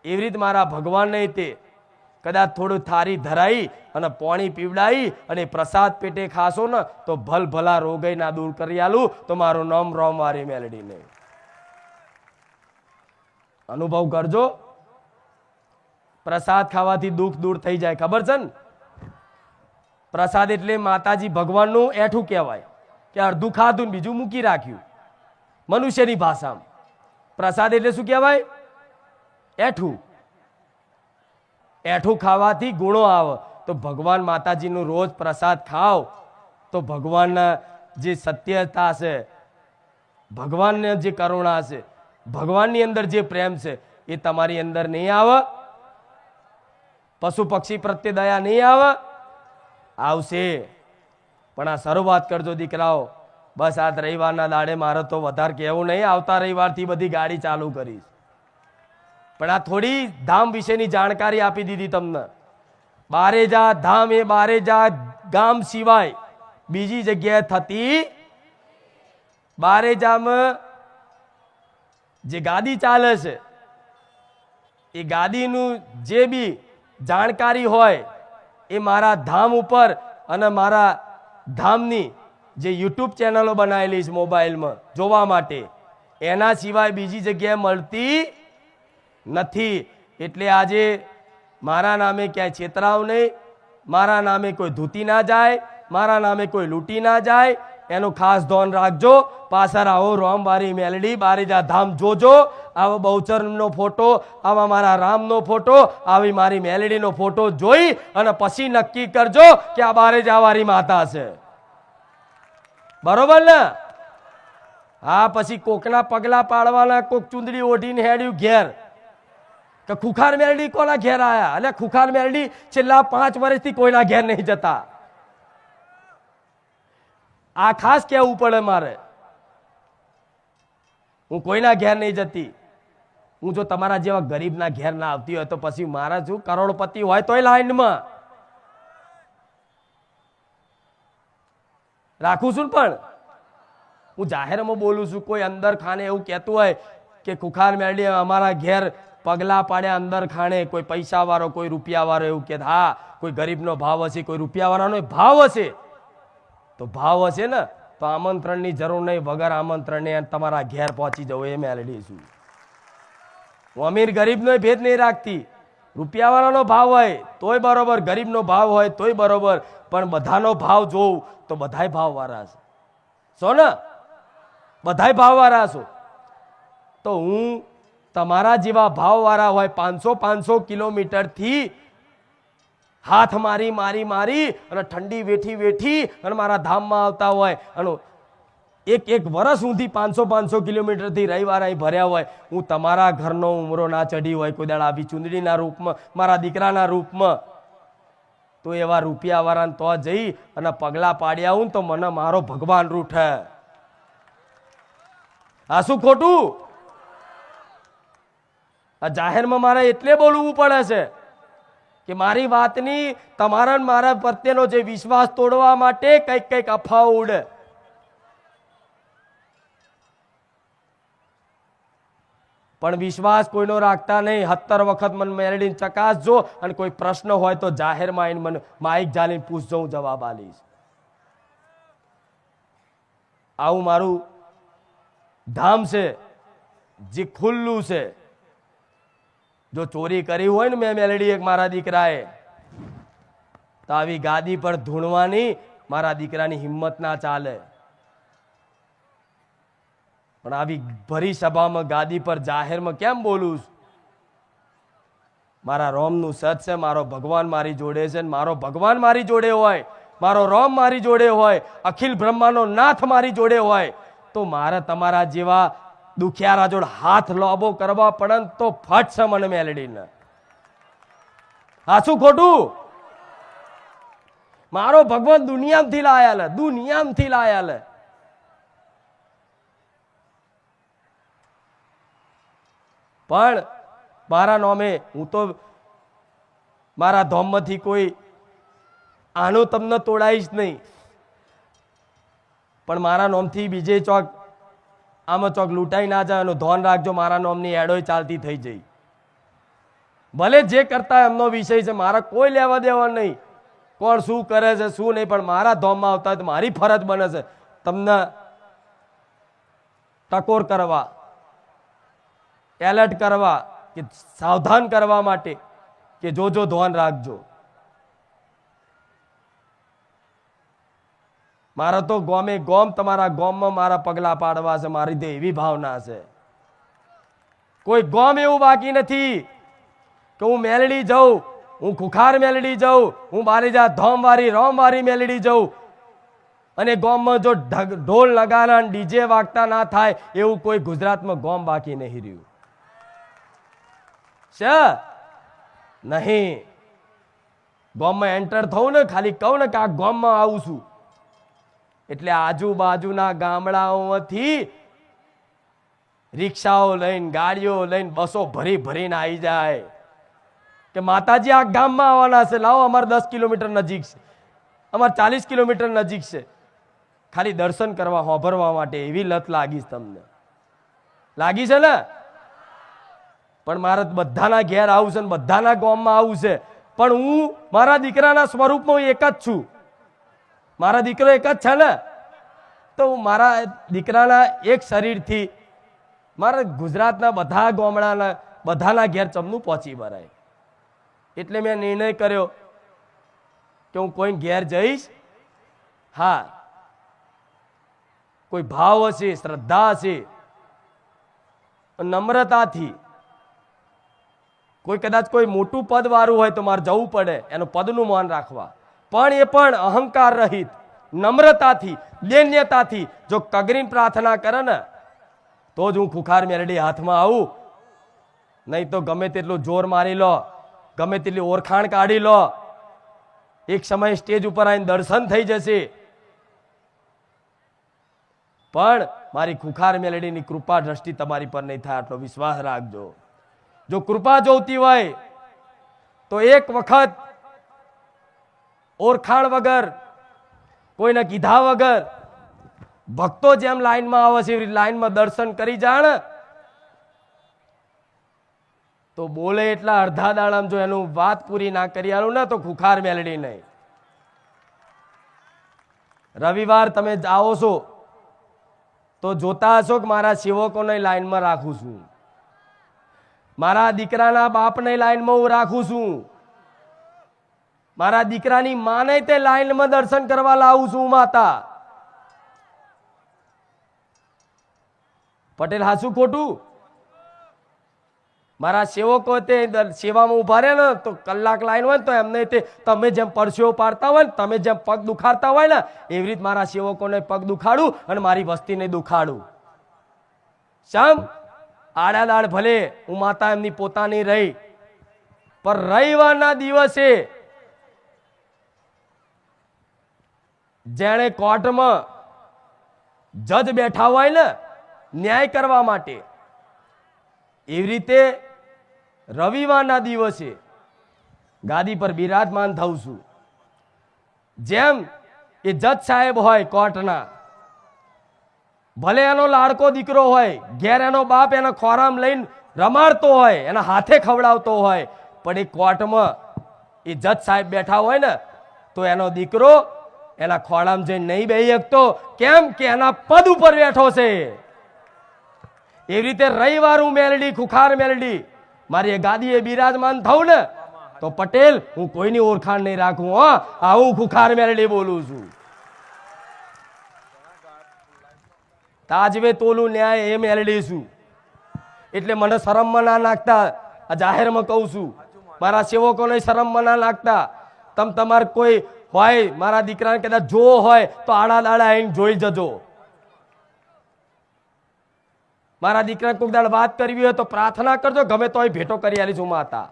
એવી રીતે મારા ભગવાન નહીં તે કદાચ થોડું થારી ધરાઈ અને પાણી પીવડાવી અને પ્રસાદ પેટે ખાશો ને તો ભલ ભલા રોગઈ ના દૂર કરી આલું તો મારું નામ રોમ વારી મેલડી નહીં. અનુભવ કરજો. પ્રસાદ ખાવાથી દુઃખ દૂર થઈ જાય, ખબર છે ને? પ્રસાદ એટલે માતાજી ભગવાનનું એઠું કહેવાય કે અડધું ખાધું ને બીજું મૂકી રાખ્યું. મનુષ્યની ભાષામાં પ્રસાદ એટલે શું કહેવાય? એઠું. એઠું ખાવાથી ગુણો આવે. તો ભગવાન માતાજીનું રોજ પ્રસાદ ખાઓ તો ભગવાનના જે સત્યતા છે, ભગવાનને જે કરુણા છે, ભગવાનની અંદર જે પ્રેમ છે એ તમારી અંદર નહીં આવે? પશુ પક્ષી પ્રત્યે દયા નહીં આવે? આવશે. પણ આ શરૂઆત કરજો દીકરાઓ. બસ આ રવિવારના દાડે મારે તો વધારે કહેવું નહીં, આવતા રવિવારથી બધી ગાડી ચાલુ કરીશ. પણ આ થોડી ધામ વિશેની જાણકારી આપી દીધી તમને. બારેજા ધામ એ બારેજા ગામ સિવાય બીજી જગ્યાએ થતી. બારેજામાં જે ગાદી ચાલે છે એ ગાદીનું જે બી જાણકારી હોય એ મારા ધામ ઉપર અને મારા ધામની જે યુટ્યુબ ચેનલો બનાવેલી છે મોબાઈલમાં જોવા માટે, એના સિવાય બીજી જગ્યાએ મળતી નથી. એટલે આજે મારા નામે ક્યાંય છેતરાવ નહીં, મારા નામે કોઈ ધૂતી ના જાય, મારા નામે કોઈ લૂંટી ના જાય, એનું ખાસ ધ્યાન રાખજો. પાછળ આવો રોમવારી મેલડી બારેજા ધામ જોજો. આવો બહુચરનો ફોટો, આવા મારા રામનો ફોટો, આવી મારી મેલડીનો ફોટો જોઈ અને પછી નક્કી કરજો કે આ બારેજાવારી માતા છે. બરોબર ને? હા, પછી કોકના પગલા પાડવાના, કોક ચુંદડી ઓઢીને હેડ્યું ઘેર કે ખુખાર મેલડી કોના ઘેર આયા? એટલે ખુખાર મેલડી છેલ્લા 5 વર્ષથી કોઈના ઘેર નહીં જતા. આ ખાસ કહેવું પડે મારે. હું કોઈના ઘેર નહીં જતી. હું જો તમારા જેવા ગરીબના ઘેર ના આવતી હોય તો પછી મારા શું કરોડપતિ હોય તોય લાઈનમાં રાખું છું. પણ હું જાહેરમાં બોલું છું. કોઈ અંદર ખાને એવું કહેતું હોય કે ખુખાર મેળડી અમારા ઘેર પગલા પાડ્યા અંદર ખાણે, કોઈ પૈસા વાળો, કોઈ રૂપિયા વાળો એવું કે, હા કોઈ ગરીબનો ભાવ હશે, કોઈ રૂપિયા વાળાનો ભાવ હશે, તો ભાવ હશે ને તો આમંત્રણની જરૂર નહીં, વગર આમંત્રણે તમારા ઘેર પહોંચી જવું. એ મેલડી છું. હું અમીર ગરીબનો ભેદ નહીં રાખતી. રૂપિયા વાળાનો ભાવ હોય તોય બરોબર, ગરીબનો ભાવ હોય તોય બરોબર, પણ બધાનો ભાવ જોઉં તો બધાય ભાવ વાળા છે. છો ને? બધાય ભાવ વાળા છો. તો હું તમારા જેવા ભાવ વાળા હોય 500 કિલોમીટરથી હાથ મારી મારી મારી અને ઠંડી વેઠી વેઠી અને મારા ધામમાં આવતા હોય અને એક વર્ષ સુધી 500 કિલોમીટરથી રવિવાર અહીં ભર્યા હોય. હું તમારા ઘરનો ઉમરો ના ચડી હોય કોઈ દાડા આવી ચુંદડીના રૂપમાં, મારા દીકરાના રૂપમાં, તો એવા રૂપિયા વાળાને તો જઈ અને પગલા પાડ્યા હું તો મને મારો ભગવાન રૂઠે. આ શું ખોટું? આ જાહેરમાં મારે એટલે બોલવું પડે છે કે મારી વાતની તમારા ને મારા પ્રત્યેનો જે વિશ્વાસ તોડવા માટે કંઈક કંઈક અફવાઓ ઉડે. પણ વિશ્વાસ કોઈનો રાખતા નહીં. 17 વખત મને મેળવીને ચકાસજો અને કોઈ પ્રશ્ન હોય તો જાહેરમાં આવીને મને માઇક ઝાલીને પૂછજો, હું જવાબ આલીશ. આવું મારું ધામ છે જે ખુલ્લું છે. જો ચોરી કરી હોય ને મેં મેલડી એક મારા દીકરાએ, તો આવી ગાદી પર ધૂણવાની મારા દીકરાની હિંમત ના ચાલે. પણ આવી ભરી સભામાં ગાદી પર જાહેરમાં કેમ બોલું છું? મારા રોમનું સત છે, મારો ભગવાન મારી જોડે છે. મારો ભગવાન મારી જોડે હોય, મારો રોમ મારી જોડે હોય, અખિલ બ્રહ્માનો નાથ મારી જોડે હોય, તો મારે તમારા જેવા દુખિયારા જોડ હાથ લોબો કરવા પડે તો ફટ છે મને મેલડીને. હાચું ખોટું? મારો ભગવાન દુનિયામાંથી લાયા, દુનિયામાંથી લાયા. પણ મારા નોમે હું તો મારા ધોમમાંથી કોઈ આનું તમને તોડાઈશ નહીં. પણ મારા નોમથી બીજે ચોક આમાં ચોક લૂંટાઈ ના જાય એનું ધ્યાન રાખજો. મારા નોમની એડોય ચાલતી થઈ જઈ. ભલે જે કરતા એમનો વિષય છે, મારા કોઈ લેવા દેવા નહીં કોણ શું કરે છે શું નહીં. પણ મારા ધોમમાં આવતા તો મારી ફરજ બને છે તમને ટકોર કરવા, એલર્ટ કરવા, કે સાવધાન કરવા માટે કે જોજો ધ્યાન રાખજો. મારા તો ગોમે ગોમ તમારા ગોમમાં મારા પગલા પાડવા છે. મારી તો એવી ભાવના છે. કોઈ ગોમ એવું બાકી નથી કે હું મેલડી જાઉં, હું ખુખાર મેલડી જાઉં, હું મારી જા ધોમવારી રોમવારી મેલડી જાઉં અને ગોમમાં જો ઢોલ નગારા ડીજે વાગતા ના થાય એવું કોઈ ગુજરાતમાં ગોમ બાકી નહીં રહ્યું છે. નહીં ગોમમાં એન્ટર થવું ને, ખાલી કહું ને કે આ ગોમમાં આવું છું એટલે આજુબાજુના ગામડાઓમાંથી રિક્ષાઓ લઈને, ગાડીઓ લઈને, બસો ભરી ભરીને આવી જાય કે માતાજી આ ગામમાં આવવાના છે, લાવો અમારે 10 કિલોમીટર નજીક છે, અમારે 40 કિલોમીટર નજીક છે, ખાલી દર્શન કરવા હોભરવા માટે. એવી લત લાગી તમને, લાગી છે ને? પણ મારે બધાના ઘેર આવું છે ને બધાના ગામમાં આવું છે. પણ હું મારા દીકરાના સ્વરૂપમાં એક જ છું. મારા દીકરો એક જ છે ને, તો હું મારા દીકરાના એક શરીરથી મારા ગુજરાતના બધા ગામડાના બધાના ઘેર ચમનું પહોંચી વળાય. એટલે મેં નિર્ણય કર્યો કે હું કોઈ ઘેર જઈશ. હા, કોઈ ભાવ હશે, શ્રદ્ધા હશે, નમ્રતાથી. કોઈ કદાચ કોઈ મોટું પદ વાળું હોય તો મારે જવું પડે એનું પદનું માન રાખવા. પણ એ પણ અહંકાર રહિત, નમ્રતાથી, દૈન્યતાથી જો કગરીને પ્રાર્થના કરે ને તો જ હું ખુખાર મેલડી હાથમાં આવું. નહીં તો ગમે તેટલું જોર મારી લો, ગમે તેટલી ઓળખાણ કાઢી લો, એક સમય સ્ટેજ ઉપર આવીને દર્શન થઈ જશે. પણ મારી ખુખાર મેલડીની કૃપા દ્રષ્ટિ તમારી પર નહીં થાય, આટલો વિશ્વાસ રાખજો. જો કૃપા જોઈતી હોય તો એક વખત ઓળખાણ વગર, કોઈને કીધા વગર, ભક્તો જેમ લાઈનમાં આવે છે એવી લાઈનમાં દર્શન કરી જાણ તો બોલે એટલા અડધા દાડામાં જો એનું વાત પૂરી ના કરી આલું ને તો ખુખાર મેલડી નહીં. રવિવાર તમે આવો છો તો જોતા હશો કે મારા સેવકોને લાઈનમાં રાખું છું, મારા દીકરાના બાપને લાઈનમાં હું રાખું છું, મારા દીકરાની માને તે લાઈનમાં દર્શન કરવા લાવું છું. માતા પટેલ, હાચું ખોટું? મારા સેવકો તે સેવામાં ઉભા રહે ને તો કલાક લાઈન હોય ને તો એમને તે તમે જેમ પરસેવો પાડતા હોય ને, તમે જેમ પગ દુખાડતા હોય ને એવી રીતે મારા સેવકોને પગ દુખાડું અને મારી વસ્તીને દુખાડું. શમ આડાદાડ ભલે હું માતા એમની પોતાની રહી, પણ રવિવારના દિવસે જેણે કોર્ટમાં જજ બેઠા હોય ને ન્યાય કરવા માટે, એવી રીતે રવિવારના દિવસે ગાદી પર બિરાજમાન થઉં છું. જેમ એ જજ સાહેબ હોય કોર્ટના, ભલે એનો લાડકો દીકરો હોય, ઘેર એનો બાપ એના ખોરામ લઈને રમાડતો હોય, એના હાથે ખવડાવતો હોય, પણ એ કોર્ટમાં એ જજ સાહેબ બેઠા હોય ને તો એનો દીકરો એના ખોળામાં જઈને નહીં બેહી શકતો. કેમ કે એના પદ ઉપર બેઠો છે. એવી રીતે રવિવાર હું મેલડી, ખુખાર મેલડી, મારી એ ગાદીએ બિરાજમાન થઉં ને તો પટેલ હું કોઈની ઓળખાણ નહીં રાખું. હો, આવું ખુખાર મેલડી બોલું છું. તાજવે તોલું ન્યાય એ મેલડી છું. એટલે મને શરમમાં ના નાખતા. આ જાહેરમાં કહું છું, મારા સેવકોને શરમમાં ના નાખતા. તમારે કોઈ હોય મારા દીકરાને કદાચ જોવો હોય તો આડા દાડા આવીને જોઈ જજો. મારા દીકરાને કોઈક દાડ વાત કરવી હોય તો પ્રાર્થના કરજો, ગમે તો ભેટો કરી આલીશું માતા.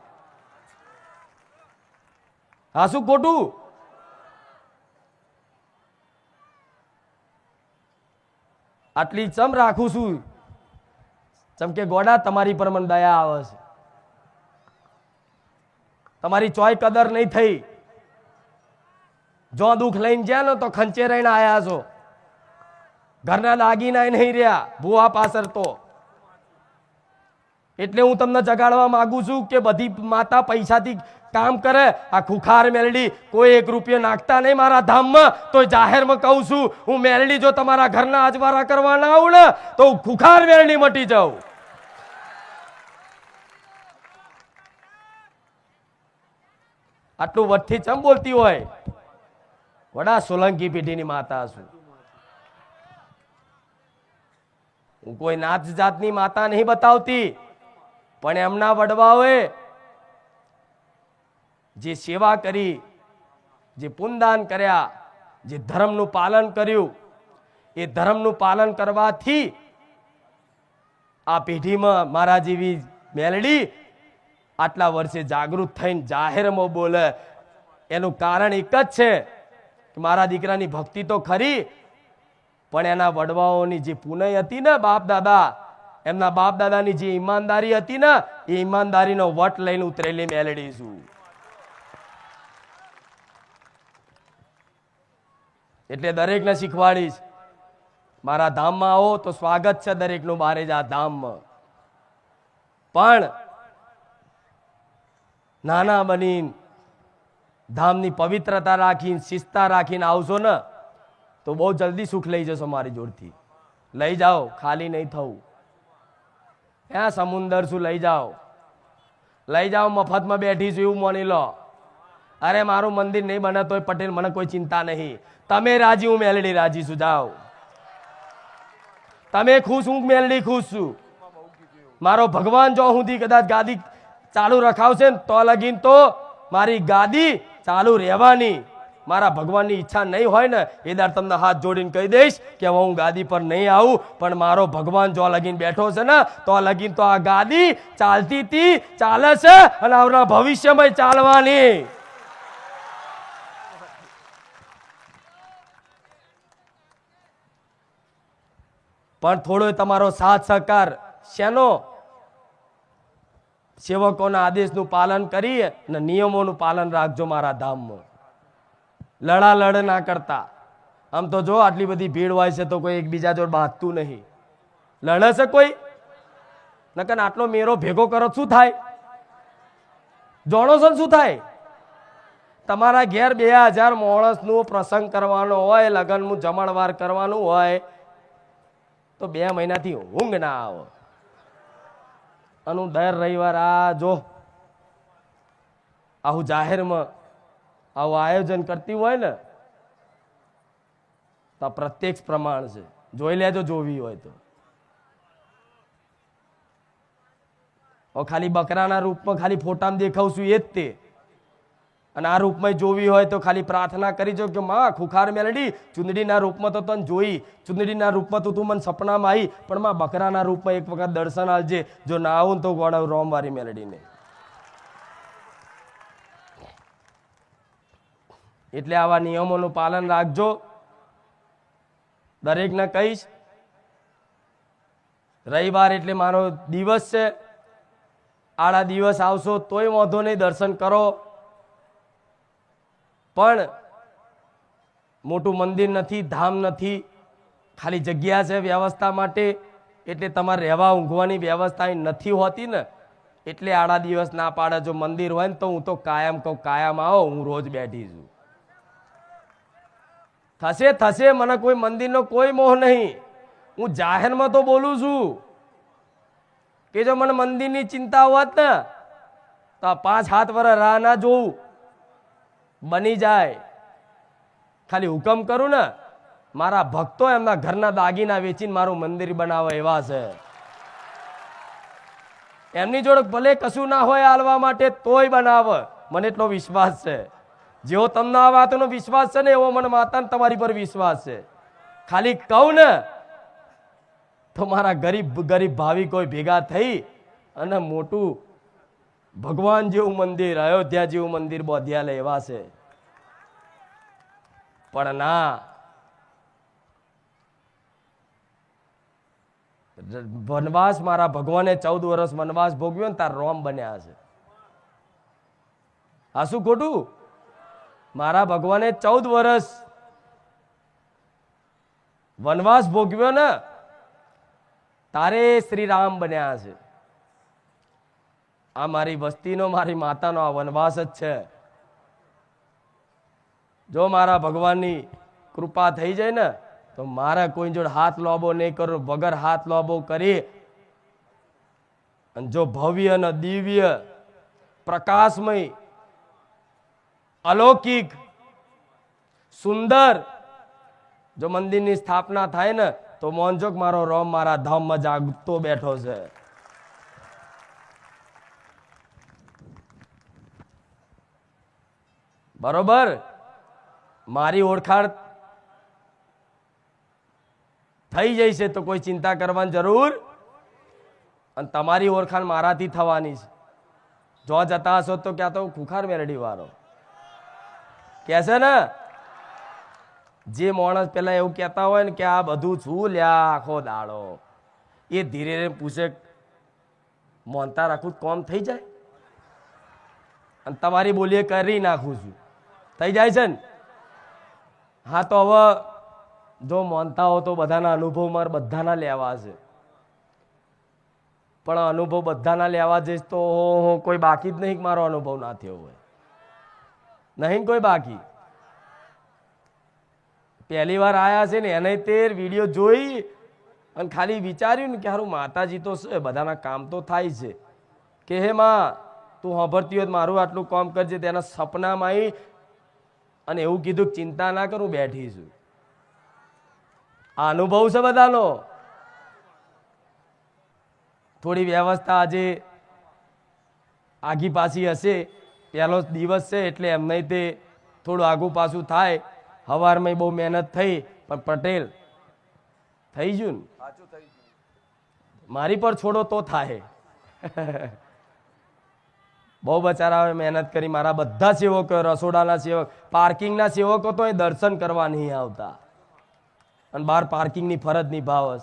હા, શું ખોટું? આટલી ચમ રાખું છું, ચમ કે ગોડા તમારી પર મને દયા આવે છે. તમારી ચોય કદર નહીં થઈ. જો દુઃખ લઈને ગયા ને તો ખંચે રહીને આયા છો. ઘરના દાગીના નહીં રહ્યા ભૂવા પાછળ તો. એટલે હું તમને જગાડવા માંગુ છું કે બધી માતા પૈસાથી કામ કરે. આ ખુખાર મેલડી કોઈ 1 રૂપિયો નાખતા નહીં મારા ધામમાં. તો જાહેરમાં કહું છું, હું મેલડી જો તમારા ઘરના અજવારા કરવા ના આવું ને તો હું ખુખાર મેલડી મટી જાઉં. આટલું વટથી ચમ બોલતી હોય? વડા સોલંકી પેઢીની માતા છું. હું કોઈ નાત જાતની માતા નહીં બતાવતી, પણ એમના વડવાઓએ જે સેવા કરી, જે પુણ્યદાન કર્યા, જે ધર્મનું પાલન કર્યું, એ ધર્મનું પાલન કરવાથી આ પેઢીમાં મારા જેવી મેલડી આટલા વર્ષે જાગૃત થઈને જાહેરમાં બોલે. એનું કારણ એક જ છે કે મારા દીકરાની ભક્તિ તો ખરી, પણ એના વડવાઓની જે પુનઃ હતી ને, બાપ દાદા, એમના બાપ દાદાની જે ઈમાનદારી હતી ને, એ ઈમાનદારીનો વટ લઈને ઉતરેલી મેલડી છું. એટલે દરેકને શીખવાડીશ, મારા ધામમાં આવો તો સ્વાગત છે દરેકનું. બારે જ આ ધામમાં પણ નાના બનીને ધામની પવિત્રતા રાખીને, શિસ્તા રાખીને આવશો ને તો બહુ જલ્દી સુખ લઈ જશો મારી જોડથી. લઈ જાઓ, ખાલી નહીં થવું. ત્યાં સમુંદર શું લઈ જાઓ, લઈ જાઓ. મફતમાં બેઠી છું એવું માની લો. અરે મારું મંદિર નહીં બને તોય પટેલ મને કોઈ ચિંતા નહીં. તમે રાજી, હું મેલડી રાજી છું. જાઓ, તમે ખુશ, હું મેલડી ખુશ છું. મારો ભગવાન જો સુધી કદાચ ગાદી ચાલુ રખાવશે ને તો લગીન તો મારી ગાદી ચાલુ રહેવાની. મારા ભગવાનની ઈચ્છા નહીં હોય ને એ દર તમને હાથ જોડીને કહી દઈશ કે હું ગાદી પર નહીં આવું, પણ મારો ભગવાન જો લગીન બેઠો છે ને તો લગીન તો આ ગાદી ચાલતી હતી, ચાલે છે અને આવના ભવિષ્યમાં ચાલવાની. પણ થોડો તમારો સાથ સહકાર શેનો? સેવકોના આદેશનું પાલન કરી અને નિયમોનું પાલન રાખજો મારા ધામમાં. લડાલડ ના કરતા. આમ તો જો આટલી બધી ભીડ હોય છે તો કોઈ એકબીજા જોડે બાંધતું નહીં. લડે છે કોઈ? નકર આટલો મેરો ભેગો કરો શું થાય? જાણો છો શું થાય? તમારા ઘેર 2000 માણસનું પ્રસંગ કરવાનો હોય, લગ્નનું જમણવાર કરવાનું હોય તો 2 મહિનાથી ઊંઘ ના આવે. અને દર રવિવાર આ જો આવું જાહેરમાં આવું આયોજન કરતી હોય ને તો પ્રત્યક્ષ પ્રમાણ છે. જોઈ લેજો, જોવી હોય તો. ખાલી બકરાના રૂપમાં ખાલી ફોટામાં દેખાવશું એ જ તે. અને આ રૂપમાં જોવી હોય તો ખાલી પ્રાર્થના કરી જો કે માં ખુખાર મેલડી ચુંદડીના રૂપમાં તો તને જોઈ, ચુંદડીના રૂપમાં તો તું મને સપનામાં આવી, પણ માં બકરાના રૂપમાં એક વખત દર્શન આવજે. જો ના આવું તો ગોળાવ રોમવારી મેલડીને. એટલે આવા નિયમોનું પાલન રાખજો. દરેકને કહીશ, રવિવાર એટલે મારો દિવસ છે. આડા દિવસ આવશો તોય વાંધો નહીં, દર્શન કરો. પણ મોટું મંદિર નથી, ધામ નથી, ખાલી જગ્યા છે વ્યવસ્થા માટે. એટલે તમારે રહેવા ઊંઘવાની વ્યવસ્થા નથી હોતી ને, એટલે આડા દિવસ ના પાડે. જો મંદિર હોય ને તો હું તો કાયમ કહું, કાયમ આવો, હું રોજ બેઠી છું. થશે થશે, મને કોઈ મંદિરનો કોઈ મોહ નહીં. હું જાહેરમાં તો બોલું છું કે જો મને મંદિરની ચિંતા હોત ને તો 5-7 વર્ષ રાહ ના જોઉં, બની જાય. ખાલી હુકમ કરું ને, મારા ભક્તો એમના ઘરના દાગીના વેચીને મારું મંદિર બનાવે એવા છે. એમની જોડે ભલે કશું ના હોય આલવા માટે, તોય બનાવે. મને એટલો વિશ્વાસ છે. જેવો તમને આ વાતનો વિશ્વાસ છે ને, એવો મને માતાને તમારી પર વિશ્વાસ છે. ખાલી કહું ને તો મારા ગરીબ ગરીબ ભાવિકો ભેગા થઈ અને મોટું ભગવાન જેવું મંદિર, અયોધ્યા જેવું મંદિર બોધ્યા લે એવા છે. પણ ના, વનવાસ મારા ભગવાને 14 વર્ષ વનવાસ ભોગવ્યો ને તાર રોમ બન્યા છે. આ શું ખોટું? મારા ભગવાને 14 વર્ષ વનવાસ ભોગવ્યો ને તારે શ્રી રામ બન્યા છે. આ મારી વસ્તીનો, મારી માતાનો આ વનવાસ જ છે. જો મારા ભગવાનની કૃપા થઈ જાય ને તો મારા કોઈ જોડે હાથ લોબો નહીં કરું, વગર હાથ લોબો કરી. અને જો ભવ્ય અને દિવ્ય પ્રકાશમય અલૌકિક સુંદર જો મંદિરની સ્થાપના થાય ને તો મોનજોગ મારો રોમ મારા ધામમાં જાગતો બેઠો છે. બરોબર? મારી ઓળખાણ થઈ જાય છે તો કોઈ ચિંતા કરવાની જરૂર, અને તમારી ઓળખાણ મારાથી થવાની છે. જો જતા હશો તો ક્યાં તો ખુખાર મેરડી વાળો કે છે ને, જે માણસ પેલા એવું કહેતા હોય ને કે આ બધું છું લ્યા આખો દાડો, એ ધીરે ધીરે પૂછે મોનતા રાખું કોમ થઈ જાય, અને તમારી બોલીએ કરી નાખું છું, થઈ જાય છે ને. હા તો હવે જો માનતા હો તો બધાના અનુભવ મારે બધાના લેવા છે, પણ અનુભવ બધાના લેવા જઈશ તો કોઈ બાકી જ નહીં, મારો અનુભવ ના થયો હોય નહીં કોઈ બાકી. પહેલી વાર આયા છે ને એને તે વિડીયો જોઈ અને ખાલી વિચાર્યું ને કે હારું માતાજી તો છે, બધાના કામ તો થાય છે, કે હે માં તું સાંભળતી હોય મારું આટલું કામ કરજે. તેના સપનામાં આવી અને એવું કીધું ચિંતા ના કરું, બેઠી છું. આ અનુભવ છે બધાનો. થોડી વ્યવસ્થા આજે આગી પાછી હશે, પહેલો દિવસ છે એટલે એમને તે થોડું આગું પાછું થાય. સવારમાં બહુ મહેનત થઈ પણ પટેલ થઈ ગયું ને, મારી પર છોડો તો થાય. બહુ બચારા મહેનત કરી. મારા બધા સેવકો, રસોડાના સેવક, પાર્કિંગના સેવકો તો એ દર્શન કરવા નહીં આવતા અને બહાર પાર્કિંગની ફરજ નિભાવે.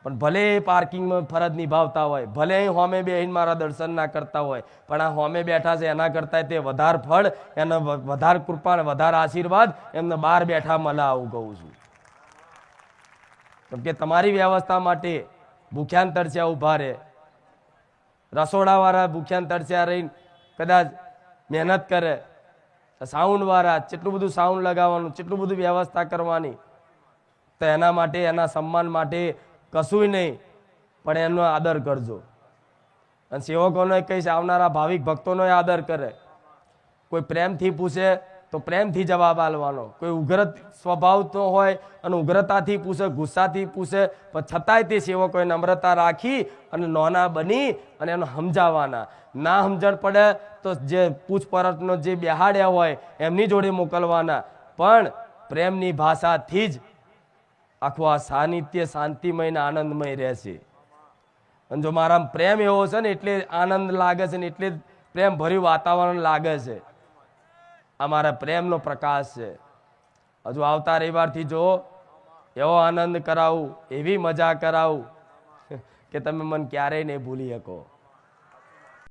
પણ ભલે એ પાર્કિંગમાં ફરજ નિભાવતા હોય, ભલે અહીં હોમે બેહીને મારા દર્શન ના કરતા હોય, પણ આ હોમે બેઠા છે એના કરતા તે વધારે ફળ, એને વધારે કૃપા, વધારે આશીર્વાદ એમને બહાર બેઠા મળે. આવું કહું છું. કેમ કે તમારી વ્યવસ્થા માટે ભૂખ્યાન તરસ્યા ઉભા રહે, રસોડાવાળા ભૂખ્યાન તરસ્યા રહીને કદાચ મહેનત કરે, સાઉન્ડવાળા કેટલું બધું સાઉન્ડ લગાવવાનું, કેટલું બધું વ્યવસ્થા કરવાની, તો એના માટે, એના સન્માન માટે કશું નહીં, પણ એનો આદર કરજો. અને સેવકોનો કહીશ, આવનારા ભાવિક ભક્તોનો આદર કરે. કોઈ પ્રેમથી પૂછે તો પ્રેમથી જવાબ આપવાનો, કોઈ ઉગ્ર સ્વભાવ તો હોય અને ઉગ્રતાથી પૂછે, ગુસ્સાથી પૂછે, પણ છતાંય તે સેવકોએ નમ્રતા રાખી અને નોના બની અને એનો સમજાવવાના. ના સમજણ પડે તો જે પૂછપરછનો જે બેહાડ્યા હોય એમની જોડે મોકલવાના, પણ પ્રેમની ભાષાથી જ આખું આ સાનિધ્ય શાંતિમય ને આનંદમય રહેશે. અને જો મારા પ્રેમ એવો છે ને એટલે આનંદ લાગે છે ને એટલે પ્રેમ ભર્યું વાતાવરણ લાગે છે. આ મારા પ્રેમનો પ્રકાશ છે. હજુ આવતા રવિવારથી જો એવો આનંદ કરાવું, એવી મજા કરાવું કે તમે મને ક્યારેય નહીં ભૂલી શકો.